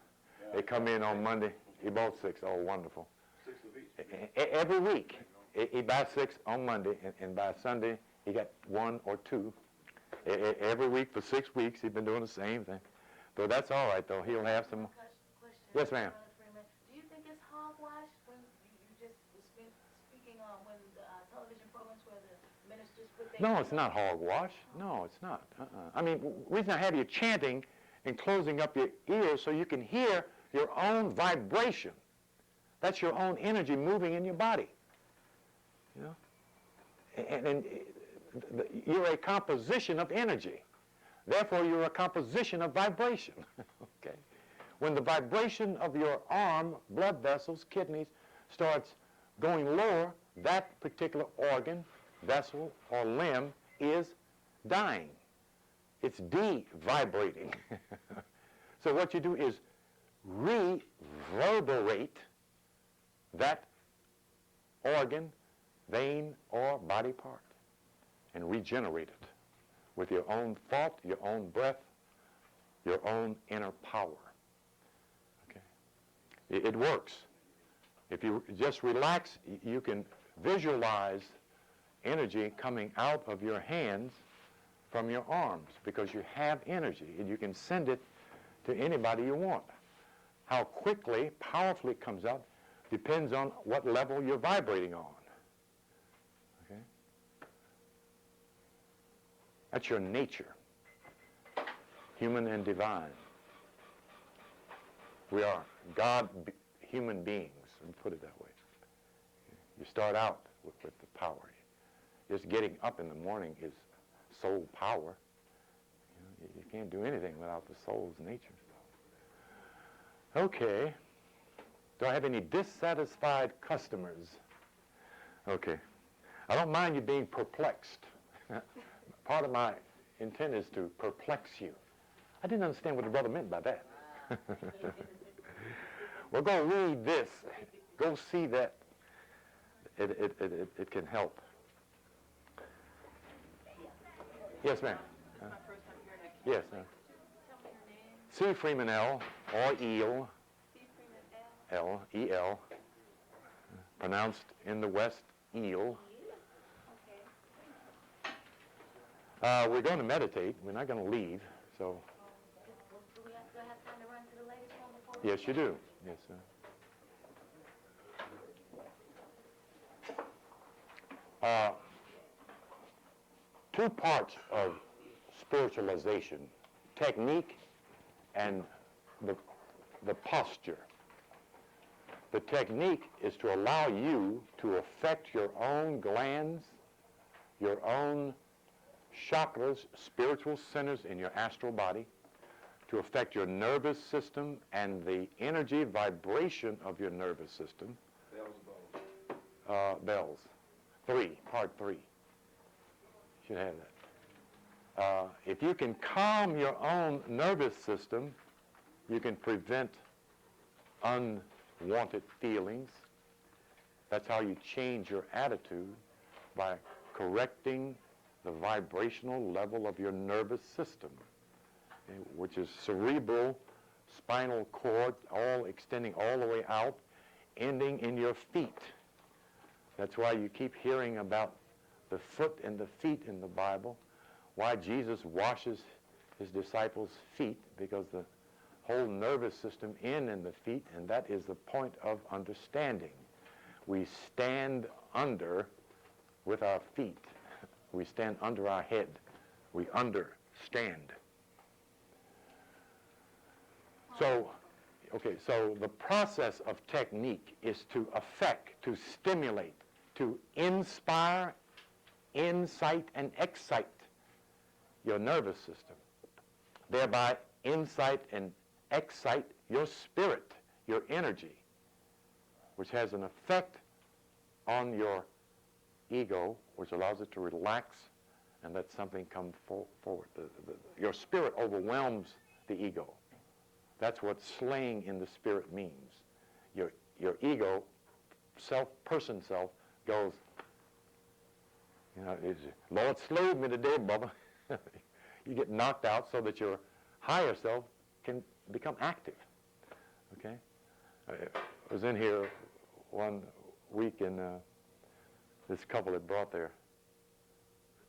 They come in on Monday. He bought 6. Oh, wonderful. 6 of each. Every week. He buys 6 on Monday, and by Sunday, he got 1 or 2. Every week for 6 weeks, he's been doing the same thing. So that's all right, though. He'll have some. Question. Yes, ma'am. Freeman, do you think it's hogwash when you just was speaking on when the television programs where the ministers put their... No, it's not hogwash. No, it's not. I mean, the reason I have you chanting and closing up your ears so you can hear your own vibration. That's your own energy moving in your body. You know? And you're a composition of energy. Therefore, you're a composition of vibration. Okay? When the vibration of your arm, blood vessels, kidneys, starts going lower, that particular organ, vessel, or limb is dying. It's de-vibrating. So what you do is reverberate that organ, vein, or body part and regenerate it with your own thought, your own breath, your own inner power. Okay? It works. If you just relax, you can visualize energy coming out of your hands from your arms because you have energy and you can send it to anybody you want. How quickly, powerfully it comes out depends on what level you're vibrating on. Okay? That's your nature, human and divine. We are human beings, let me put it that way. You start out with the power. Just getting up in the morning is soul power. You can't do anything without the soul's nature. Okay. Do I have any dissatisfied customers? Okay. I don't mind you being perplexed. Part of my intent is to perplex you. I didn't understand what the brother meant by that. Well, go read this. Go see that. It can help. Yes, ma'am. Yes, ma'am. C. Freeman L. or Eel. L. E-L. Pronounced in the West, Eel. We're going to meditate. We're not going to leave, so. Do we have time to run to the latest one before? Yes, you do. Yes, sir. Two parts of spiritualization, technique and the posture. The technique is to allow you to affect your own glands, your own chakras, spiritual centers in your astral body, to affect your nervous system and the energy vibration of your nervous system. Bells. Part 3. Should have that. If you can calm your own nervous system, you can prevent unwanted feelings. That's how you change your attitude, by correcting the vibrational level of your nervous system, which is cerebral, spinal cord, all extending all the way out, ending in your feet. That's why you keep hearing about the foot and the feet in the Bible, why Jesus washes his disciples' feet, because the whole nervous system in the feet, and that is the point of understanding. We stand under with our feet. We stand under our head. We understand. So the process of technique is to affect, to stimulate, to inspire, incite, and excite your nervous system. Thereby incite and excite your spirit, your energy, which has an effect on your ego, which allows it to relax and let something come forward. Your spirit overwhelms the ego. That's what slaying in the spirit means. Your ego, person self, goes, Lord, slay me today, Bubba. You get knocked out so that your higher self can become active. Okay? I was in here one week, and this couple had brought their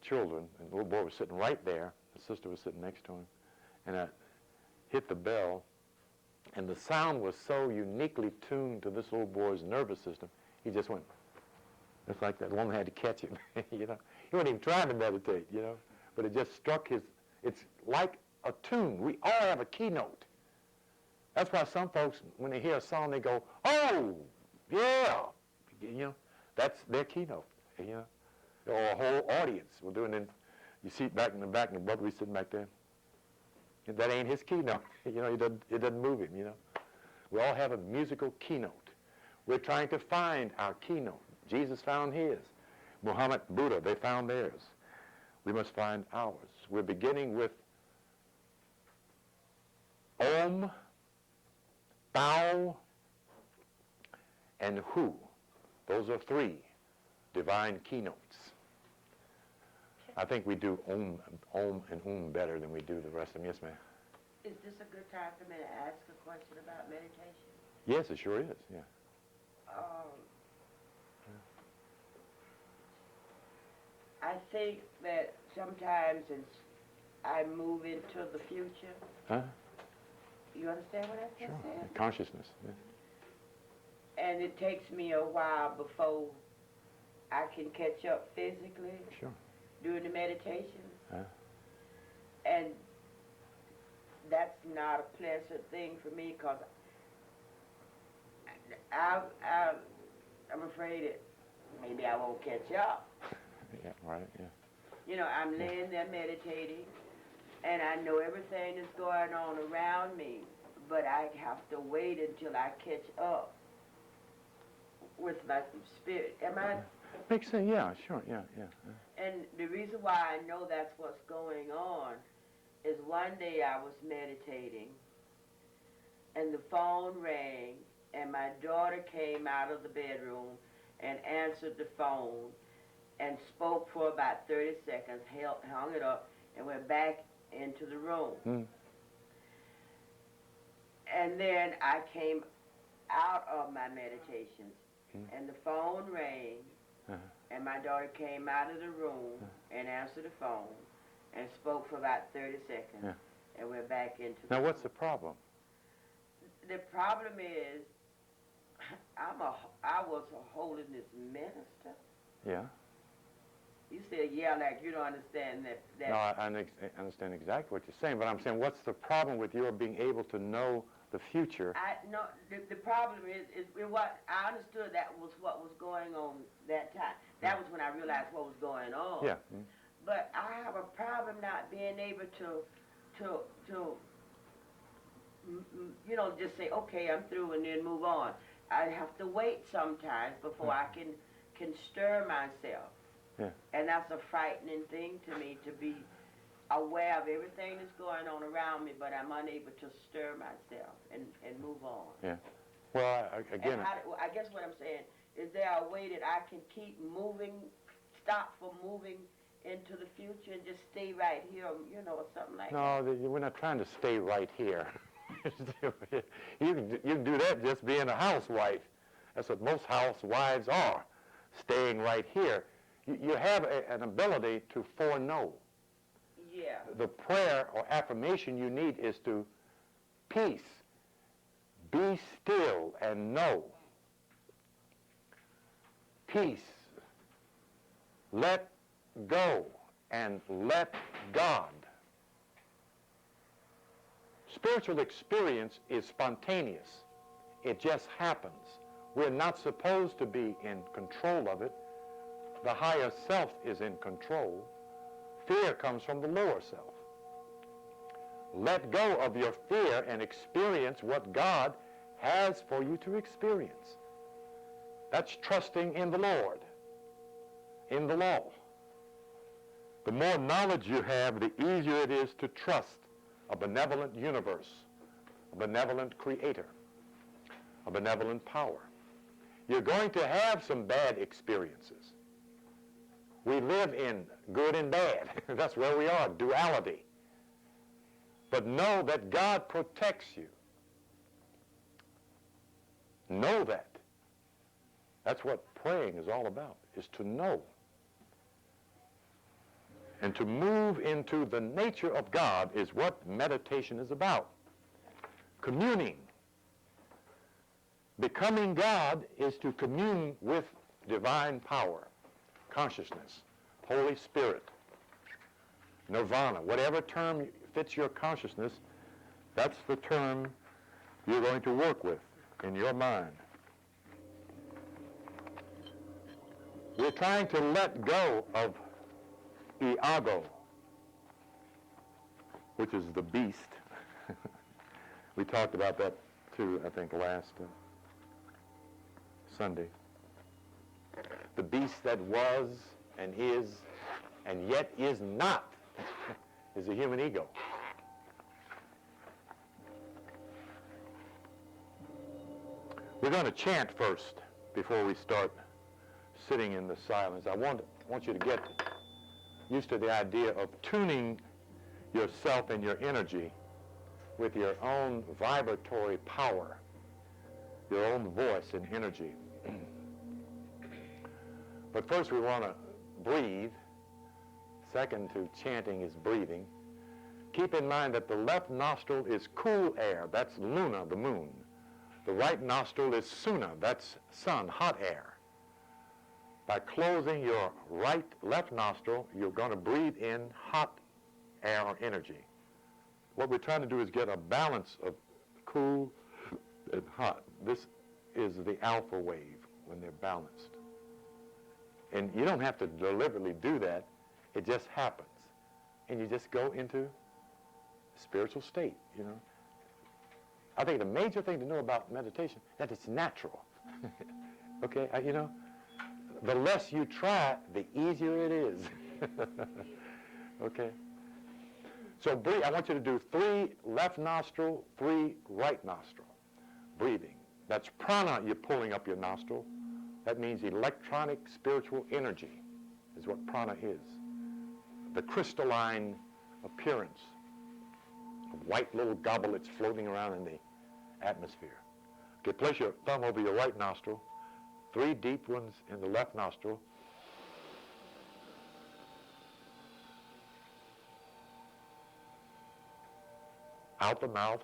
children, and the little boy was sitting right there. The sister was sitting next to him. And I hit the bell, and the sound was so uniquely tuned to this little boy's nervous system, he just went, it's like that woman had to catch him, He wasn't even trying to meditate, but it just struck it's like a tune. We all have a keynote. That's why some folks, when they hear a song, they go, oh, yeah. You know, that's their keynote, you know. Or a whole audience. We're doing it. You see back in the back, and the brother, we sitting back there. That ain't his keynote. You know, it doesn't move him, you know. We all have a musical keynote. We're trying to find our keynote. Jesus found his. Muhammad, Buddha, they found theirs. We must find ours. We're beginning with Om, Tao, and Hu. Those are 3 divine keynotes. I think we do Om and better than we do the rest of them. Yes, ma'am. Is this a good time for me to ask a question about meditation? Yes, it sure is, yeah. I think that sometimes I move into the future. Huh? You understand what I just Sure. said? Consciousness, yeah. And it takes me a while before I can catch up physically Sure. during the meditation. Huh? And that's not a pleasant thing for me because I'm afraid that maybe I won't catch up. Yeah, right, yeah. You know, I'm laying there meditating, and I know everything that's going on around me, but I have to wait until I catch up with my spirit. Am I? Makes sense, yeah, sure, yeah. And the reason why I know that's what's going on is one day I was meditating, and the phone rang, and my daughter came out of the bedroom and answered the phone and spoke for about 30 seconds, hung it up, and went back into the room. And then I came out of my meditations, and the phone rang, and my daughter came out of the room and answered the phone and spoke for about 30 seconds and went back into the Now, room. what's the problem? The problem is I was a holiness minister. Yeah. You said, yeah, like you don't understand that. No, I understand exactly what you're saying, but I'm saying, what's the problem with your being able to know the future? No, the problem is what I understood that was what was going on that time. That was when I realized what was going on. Yeah. But I have a problem not being able to you know, just say, okay, I'm through, and then move on. I have to wait sometimes before I can stir myself. Yeah. And that's a frightening thing to me, to be aware of everything that's going on around me, but I'm unable to stir myself and move on. Yeah. Well, again... I guess what I'm saying, is there a way that I can keep moving, stop from moving into the future and just stay right here, you know, or something like that? No, we're not trying to stay right here. You can do that just being a housewife. That's what most housewives are, staying right here. You have an ability to foreknow. Yeah. The prayer or affirmation you need is to peace, be still and know. Peace, let go and let God. Spiritual experience is spontaneous. It just happens. We're not supposed to be in control of it. The higher self is in control. Fear comes from the lower self. Let go of your fear and experience what God has for you to experience. That's trusting in the Lord, in the law. The more knowledge you have, the easier it is to trust a benevolent universe, a benevolent creator, a benevolent power. You're going to have some bad experiences. We live in good and bad. That's where we are, duality. But know that God protects you. Know that. That's what praying is all about, is to know. And to move into the nature of God is what meditation is about. Communing. Becoming God is to commune with divine power, consciousness, Holy Spirit, nirvana, whatever term fits your consciousness, that's the term you're going to work with in your mind. We're trying to let go of Iago, which is the beast. We talked about that too, I think, last Sunday. The beast that was and is and yet is not is the human ego. We're going to chant first before we start sitting in the silence. I want you to get used to the idea of tuning yourself and your energy with your own vibratory power, your own voice and energy. But first we want to breathe. Second to chanting is breathing. Keep in mind that the left nostril is cool air. That's Luna, the moon. The right nostril is Suna. That's sun, hot air. By closing your left nostril, you're going to breathe in hot air or energy. What we're trying to do is get a balance of cool and hot. This is the alpha wave when they're balanced. And you don't have to deliberately do that. It just happens. And you just go into a spiritual state, you know. I think the major thing to know about meditation is that it's natural. Okay, you know, the less you try, the easier it is. Okay. So breathe. I want you to do 3 left nostril, 3 right nostril. Breathing. That's prana you're pulling up your nostril. That means electronic spiritual energy is what prana is. The crystalline appearance of white little goblets floating around in the atmosphere. Okay, place your thumb over your right nostril. 3 deep ones in the left nostril. Out the mouth.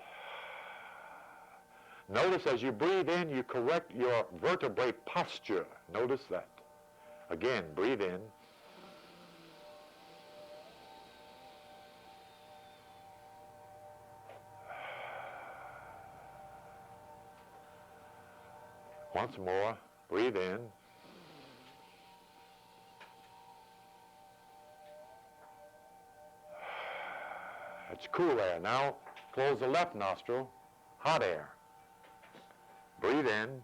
Notice as you breathe in, you correct your vertebrae posture. Notice that. Again, breathe in. Once more, breathe in. That's cool air. Now, close the left nostril, hot air. Breathe in.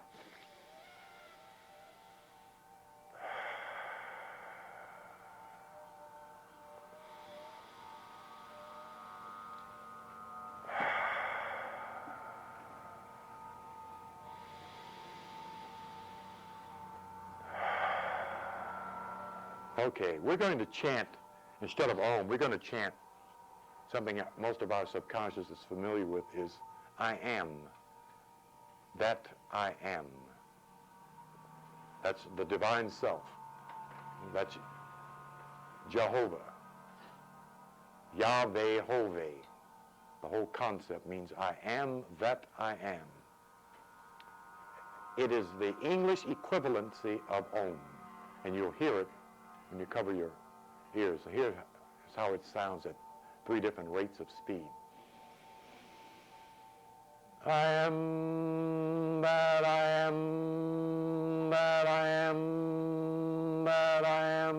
Okay, we're going to chant, instead of Om, we're going to chant something that most of our subconscious is familiar with is, I am. That I am. That's the divine self. That's Jehovah. Yahweh Hove. The whole concept means I am that I am. It is the English equivalency of Om. And you'll hear it when you cover your ears. So here's how it sounds at 3 different rates of speed. I am that I am that I am that I am.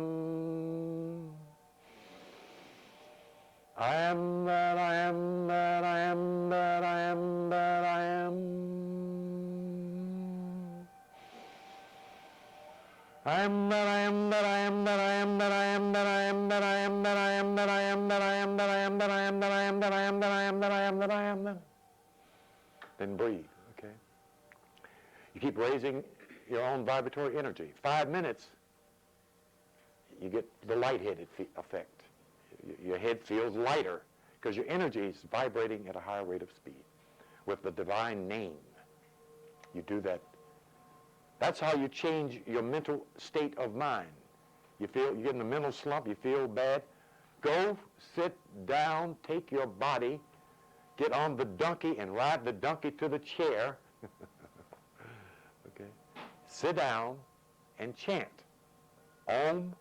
I am that I am that I am that I am that I am. I am that I am that I am that I am that I am that I am that I am that I am that I am that I am that I am that I am that I am that I am that I am that I am that I am that. Then breathe, okay? You keep raising your own vibratory energy. 5 minutes, you get the lightheaded effect. Your head feels lighter because your energy is vibrating at a higher rate of speed with the divine name. You do that. That's how you change your mental state of mind. You get in a mental slump, you feel bad. Go sit down, take your body, get on the donkey and ride the donkey to the chair. Okay. Sit down and chant. Om,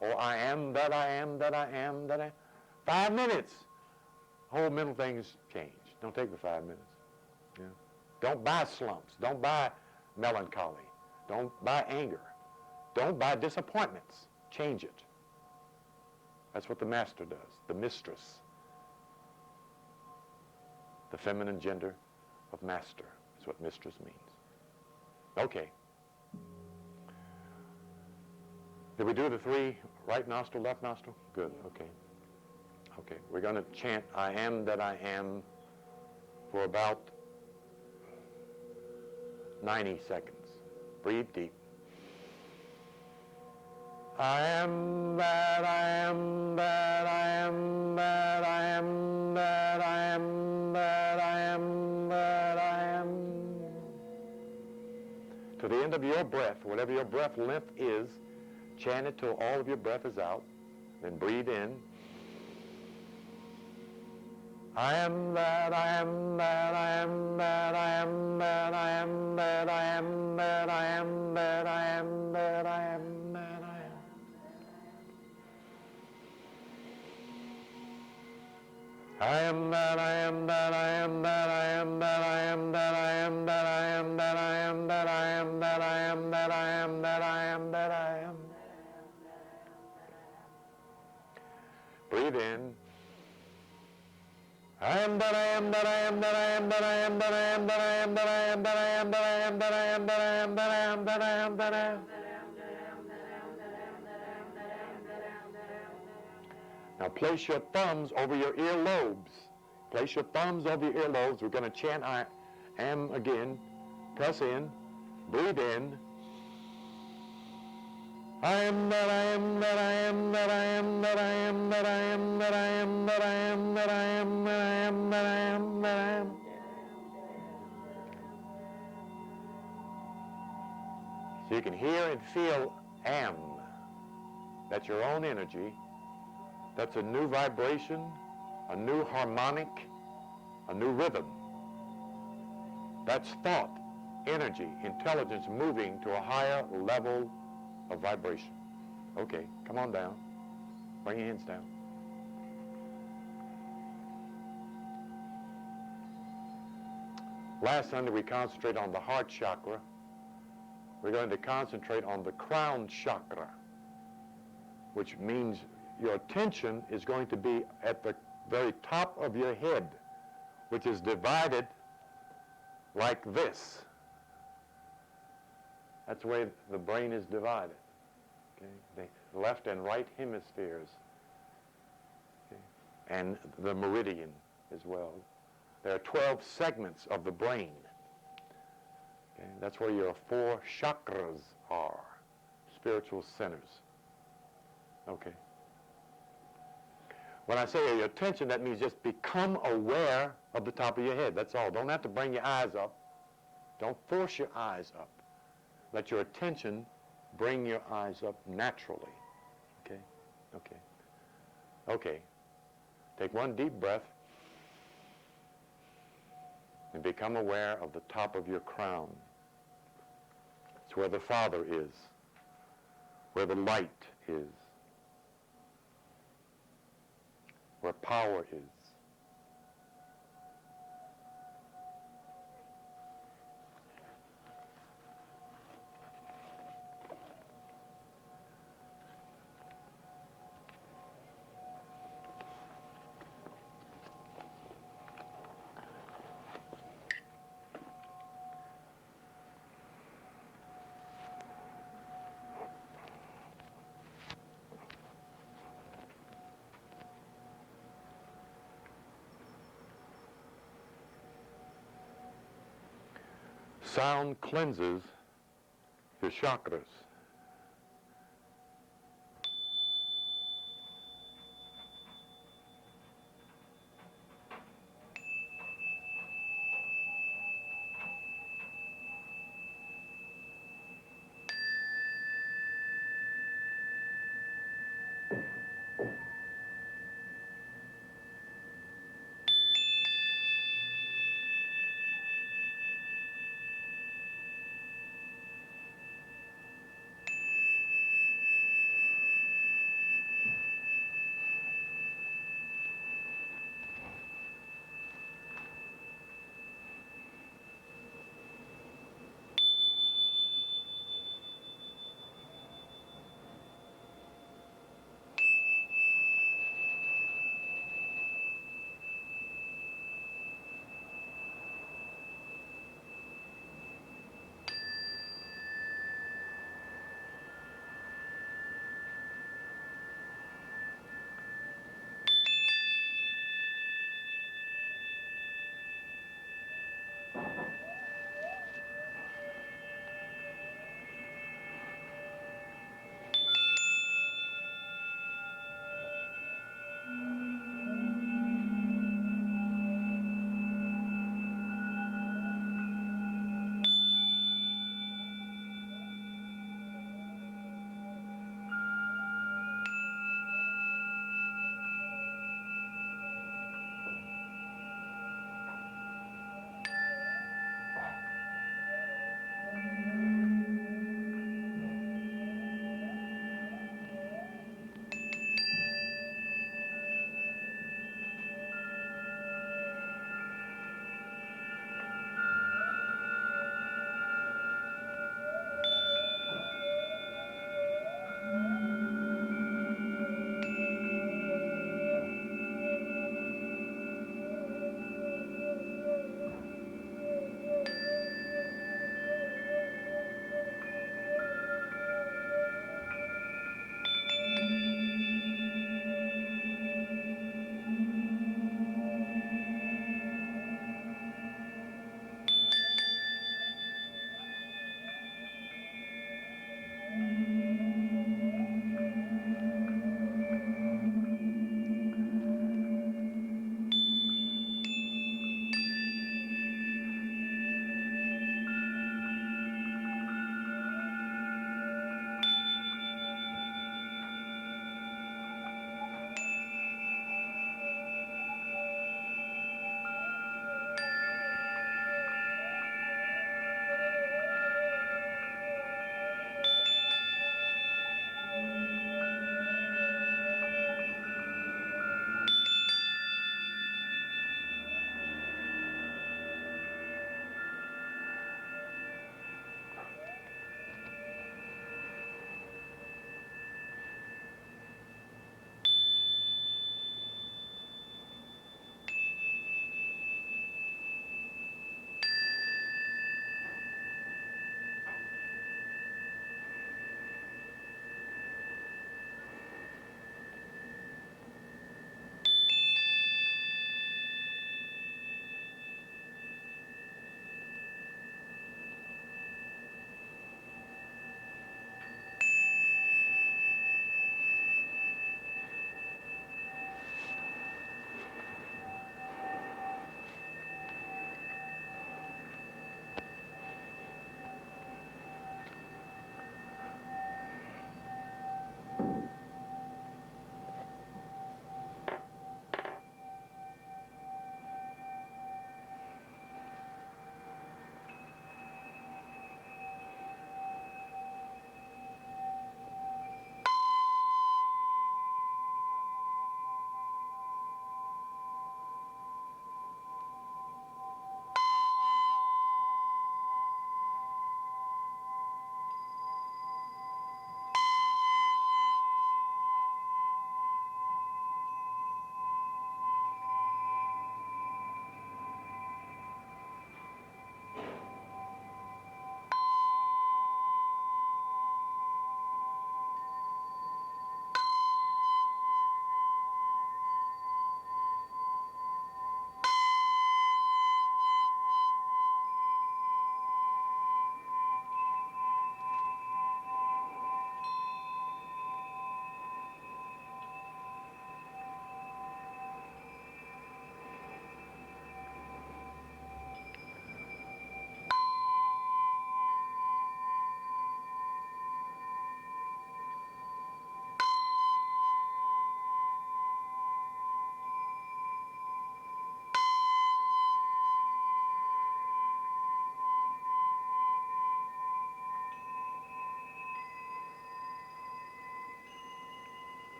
or I am that I am that I am that I am. 5 minutes. whole mental things change. Don't take the 5 minutes. Yeah. Don't buy slumps. Don't buy melancholy. Don't buy anger. Don't buy disappointments. Change it. That's what the master does, the mistress. The feminine gender of master is what mistress means. Okay. Did we do the 3 right nostril, left nostril? Good, okay. Okay, we're going to chant I am that I am for about 90 seconds. Breathe deep. I am that I am that I am that I am that I am that I am that I am. To the end of your breath, whatever your breath length is, chant it till all of your breath is out. Then breathe in. I am that I am that I am that I am that I am that I am that I am that I am that I am that I am. I am that I am that I am that I am that I am that I am that I am that I am that I am that I am that I am that I am that I am. Breathe in. I am that I am that I am that I am that I am that I am that I am that I am that I am that I am that I am that I am that I am that I am that I am. Now place your thumbs over your earlobes. Place your thumbs over your earlobes. We're going to chant I am again. Press in. Breathe in. I am that I am that I am that I am that I am that I am that I am that I am that I am that I am that I am that I am. So you can hear and feel am. That's your own energy. That's a new vibration, a new harmonic, a new rhythm. That's thought, energy, intelligence moving to a higher level of vibration. Okay, come on down. Bring your hands down. Last Sunday we concentrated on the heart chakra. We're going to concentrate on the crown chakra, which means your attention is going to be at the very top of your head, which is divided like this. That's the way the brain is divided. Okay? The left and right hemispheres. Okay? And the meridian as well. There are 12 segments of the brain. Okay? That's where your 4 chakras are, spiritual centers. Okay. When I say your attention, that means just become aware of the top of your head. That's all. Don't have to bring your eyes up. Don't force your eyes up. Let your attention bring your eyes up naturally. Okay? Okay. Okay. Take one deep breath and become aware of the top of your crown. It's where the Father is, where the light is, where power is. Sound cleanses your chakras.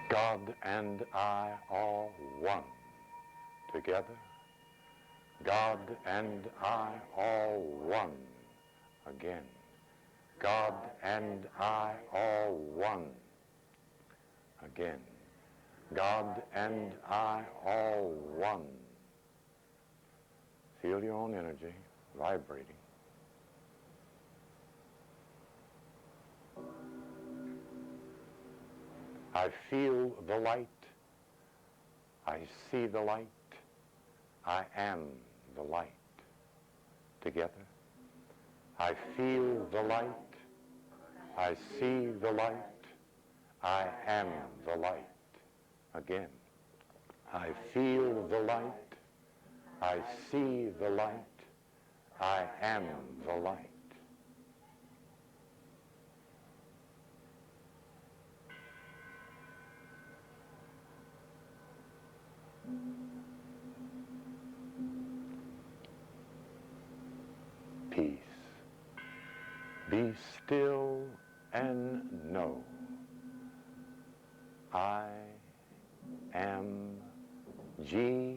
God and I are one. Together. God and I are one. Again. God and I are one. Again. God and I are one. Feel your own energy vibrating. I feel the light. I see the light. I am the light. Together. I feel the light. I see the light. I am the light. Again. I feel the light. I see the light. I am the light. Peace. Be still and know I am G-O-D,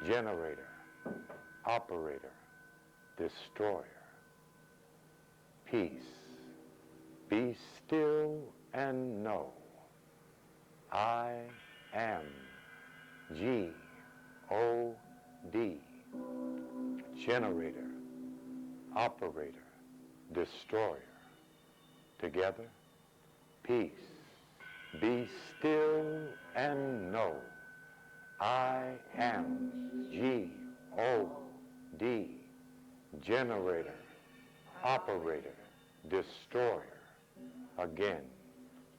generator, operator, destroyer. Peace. Be still and know I am G-O-D, generator, operator, destroyer. Together. Peace. Be still and know I am G-O-D, generator, operator, destroyer. Again.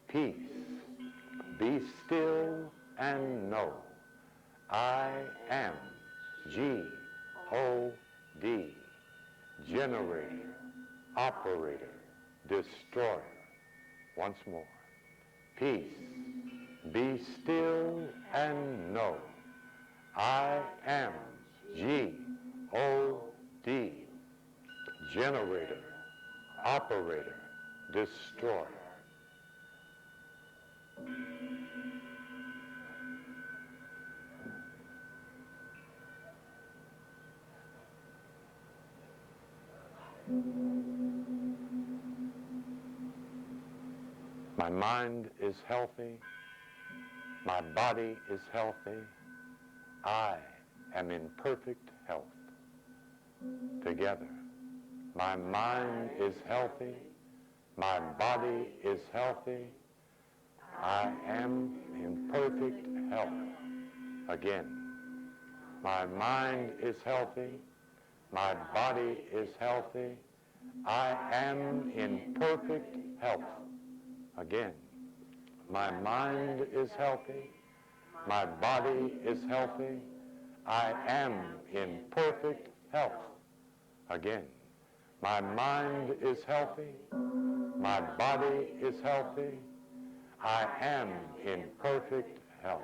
Peace. Be still and know I am G-O-D, generator, operator, destroyer. Once more. Peace. Be still and know I am G-O-D, generator, operator, destroyer. My mind is healthy. My body is healthy. I am in perfect health. Together. My mind is healthy. My body is healthy. I am in perfect health. Again. My mind is healthy. My body is healthy. I am in perfect health. Again, my mind is healthy. My body is healthy. I am in perfect health. Again, my mind is healthy. My body is healthy. I am in perfect health.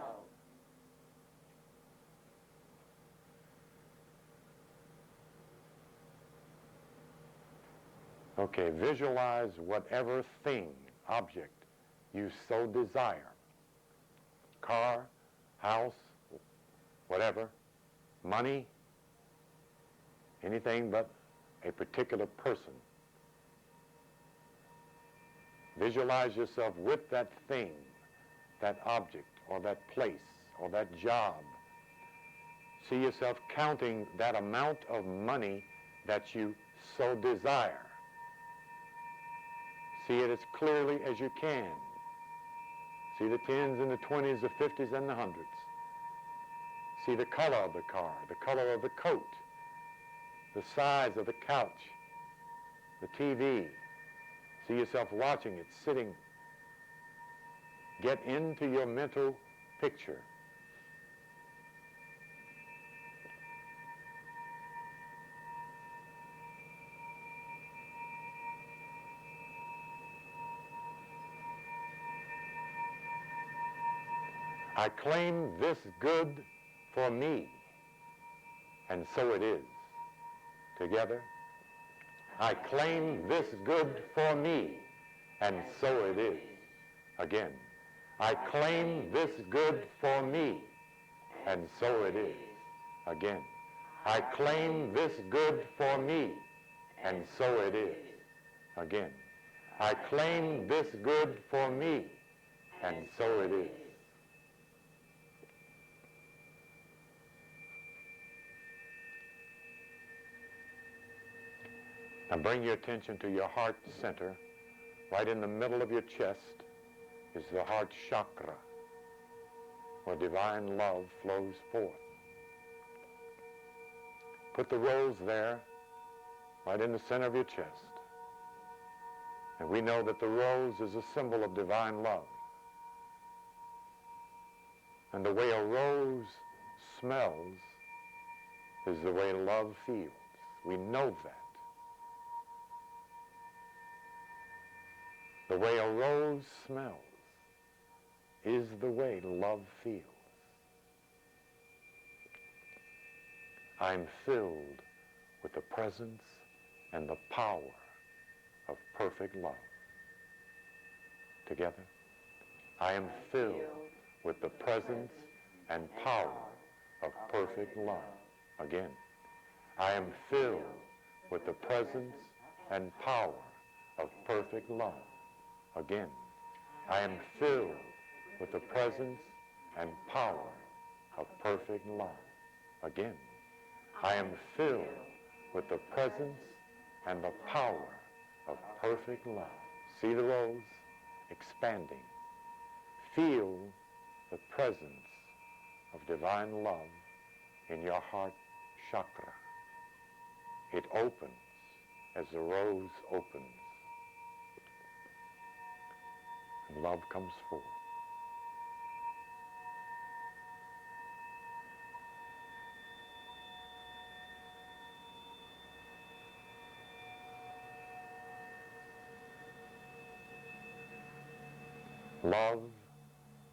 Okay, visualize whatever thing, object, you so desire. Car, house, whatever, money, anything but a particular person. Visualize yourself with that thing, that object, or that place, or that job. See yourself counting that amount of money that you so desire. See it as clearly as you can. See the 10s and the 20s, the 50s and the 100s. See the color of the car, the color of the coat, the size of the couch, the TV. See yourself watching it, sitting. Get into your mental picture. I claim this good for me, and so it is. Together, I claim this good for me, and so it is. Again, I claim this good for me, and so it is. Again, I claim this good for me, and so it is. Again, I claim this good for me, and so it is. Now bring your attention to your heart center. Right in the middle of your chest is the heart chakra, where divine love flows forth. Put the rose there, right in the center of your chest. And we know that the rose is a symbol of divine love. And the way a rose smells is the way love feels. We know that. The way a rose smells is the way love feels. I'm filled with the presence and the power of perfect love. Together, I am filled with the presence and power of perfect love. Again, I am filled with the presence and power of perfect love. Again, I am filled with the presence and power of perfect love. Again, I am filled with the presence and the power of perfect love. See the rose expanding. Feel the presence of divine love in your heart chakra. It opens as the rose opens. And love comes forth. Love,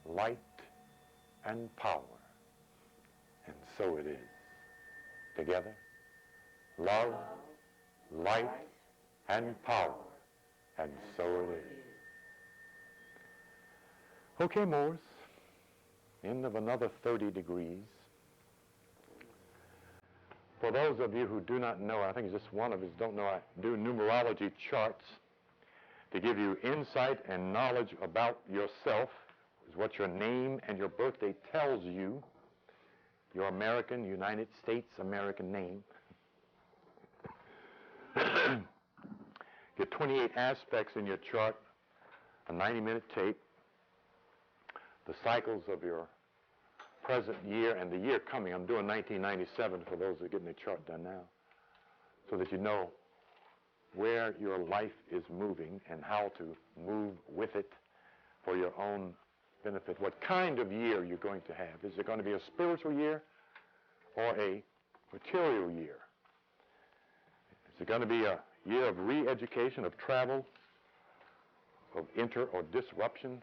light, and power. And so it is. Together, love, light, and power. And so it is. Okay, Moors, end of another 30 degrees. For those of you who do not know, I think just one of us don't know, I do numerology charts to give you insight and knowledge about yourself, is what your name and your birthday tells you, your American, United States American name. Get 28 aspects in your chart, a 90-minute tape, the cycles of your present year and the year coming. I'm doing 1997 for those who are getting the chart done now, so that you know where your life is moving and how to move with it for your own benefit. What kind of year you're going to have. Is it going to be a spiritual year or a material year? Is it going to be a year of re-education, of travel, of enter or disruption?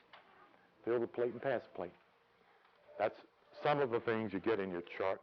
Fill the plate and pass the plate. That's some of the things you get in your chart.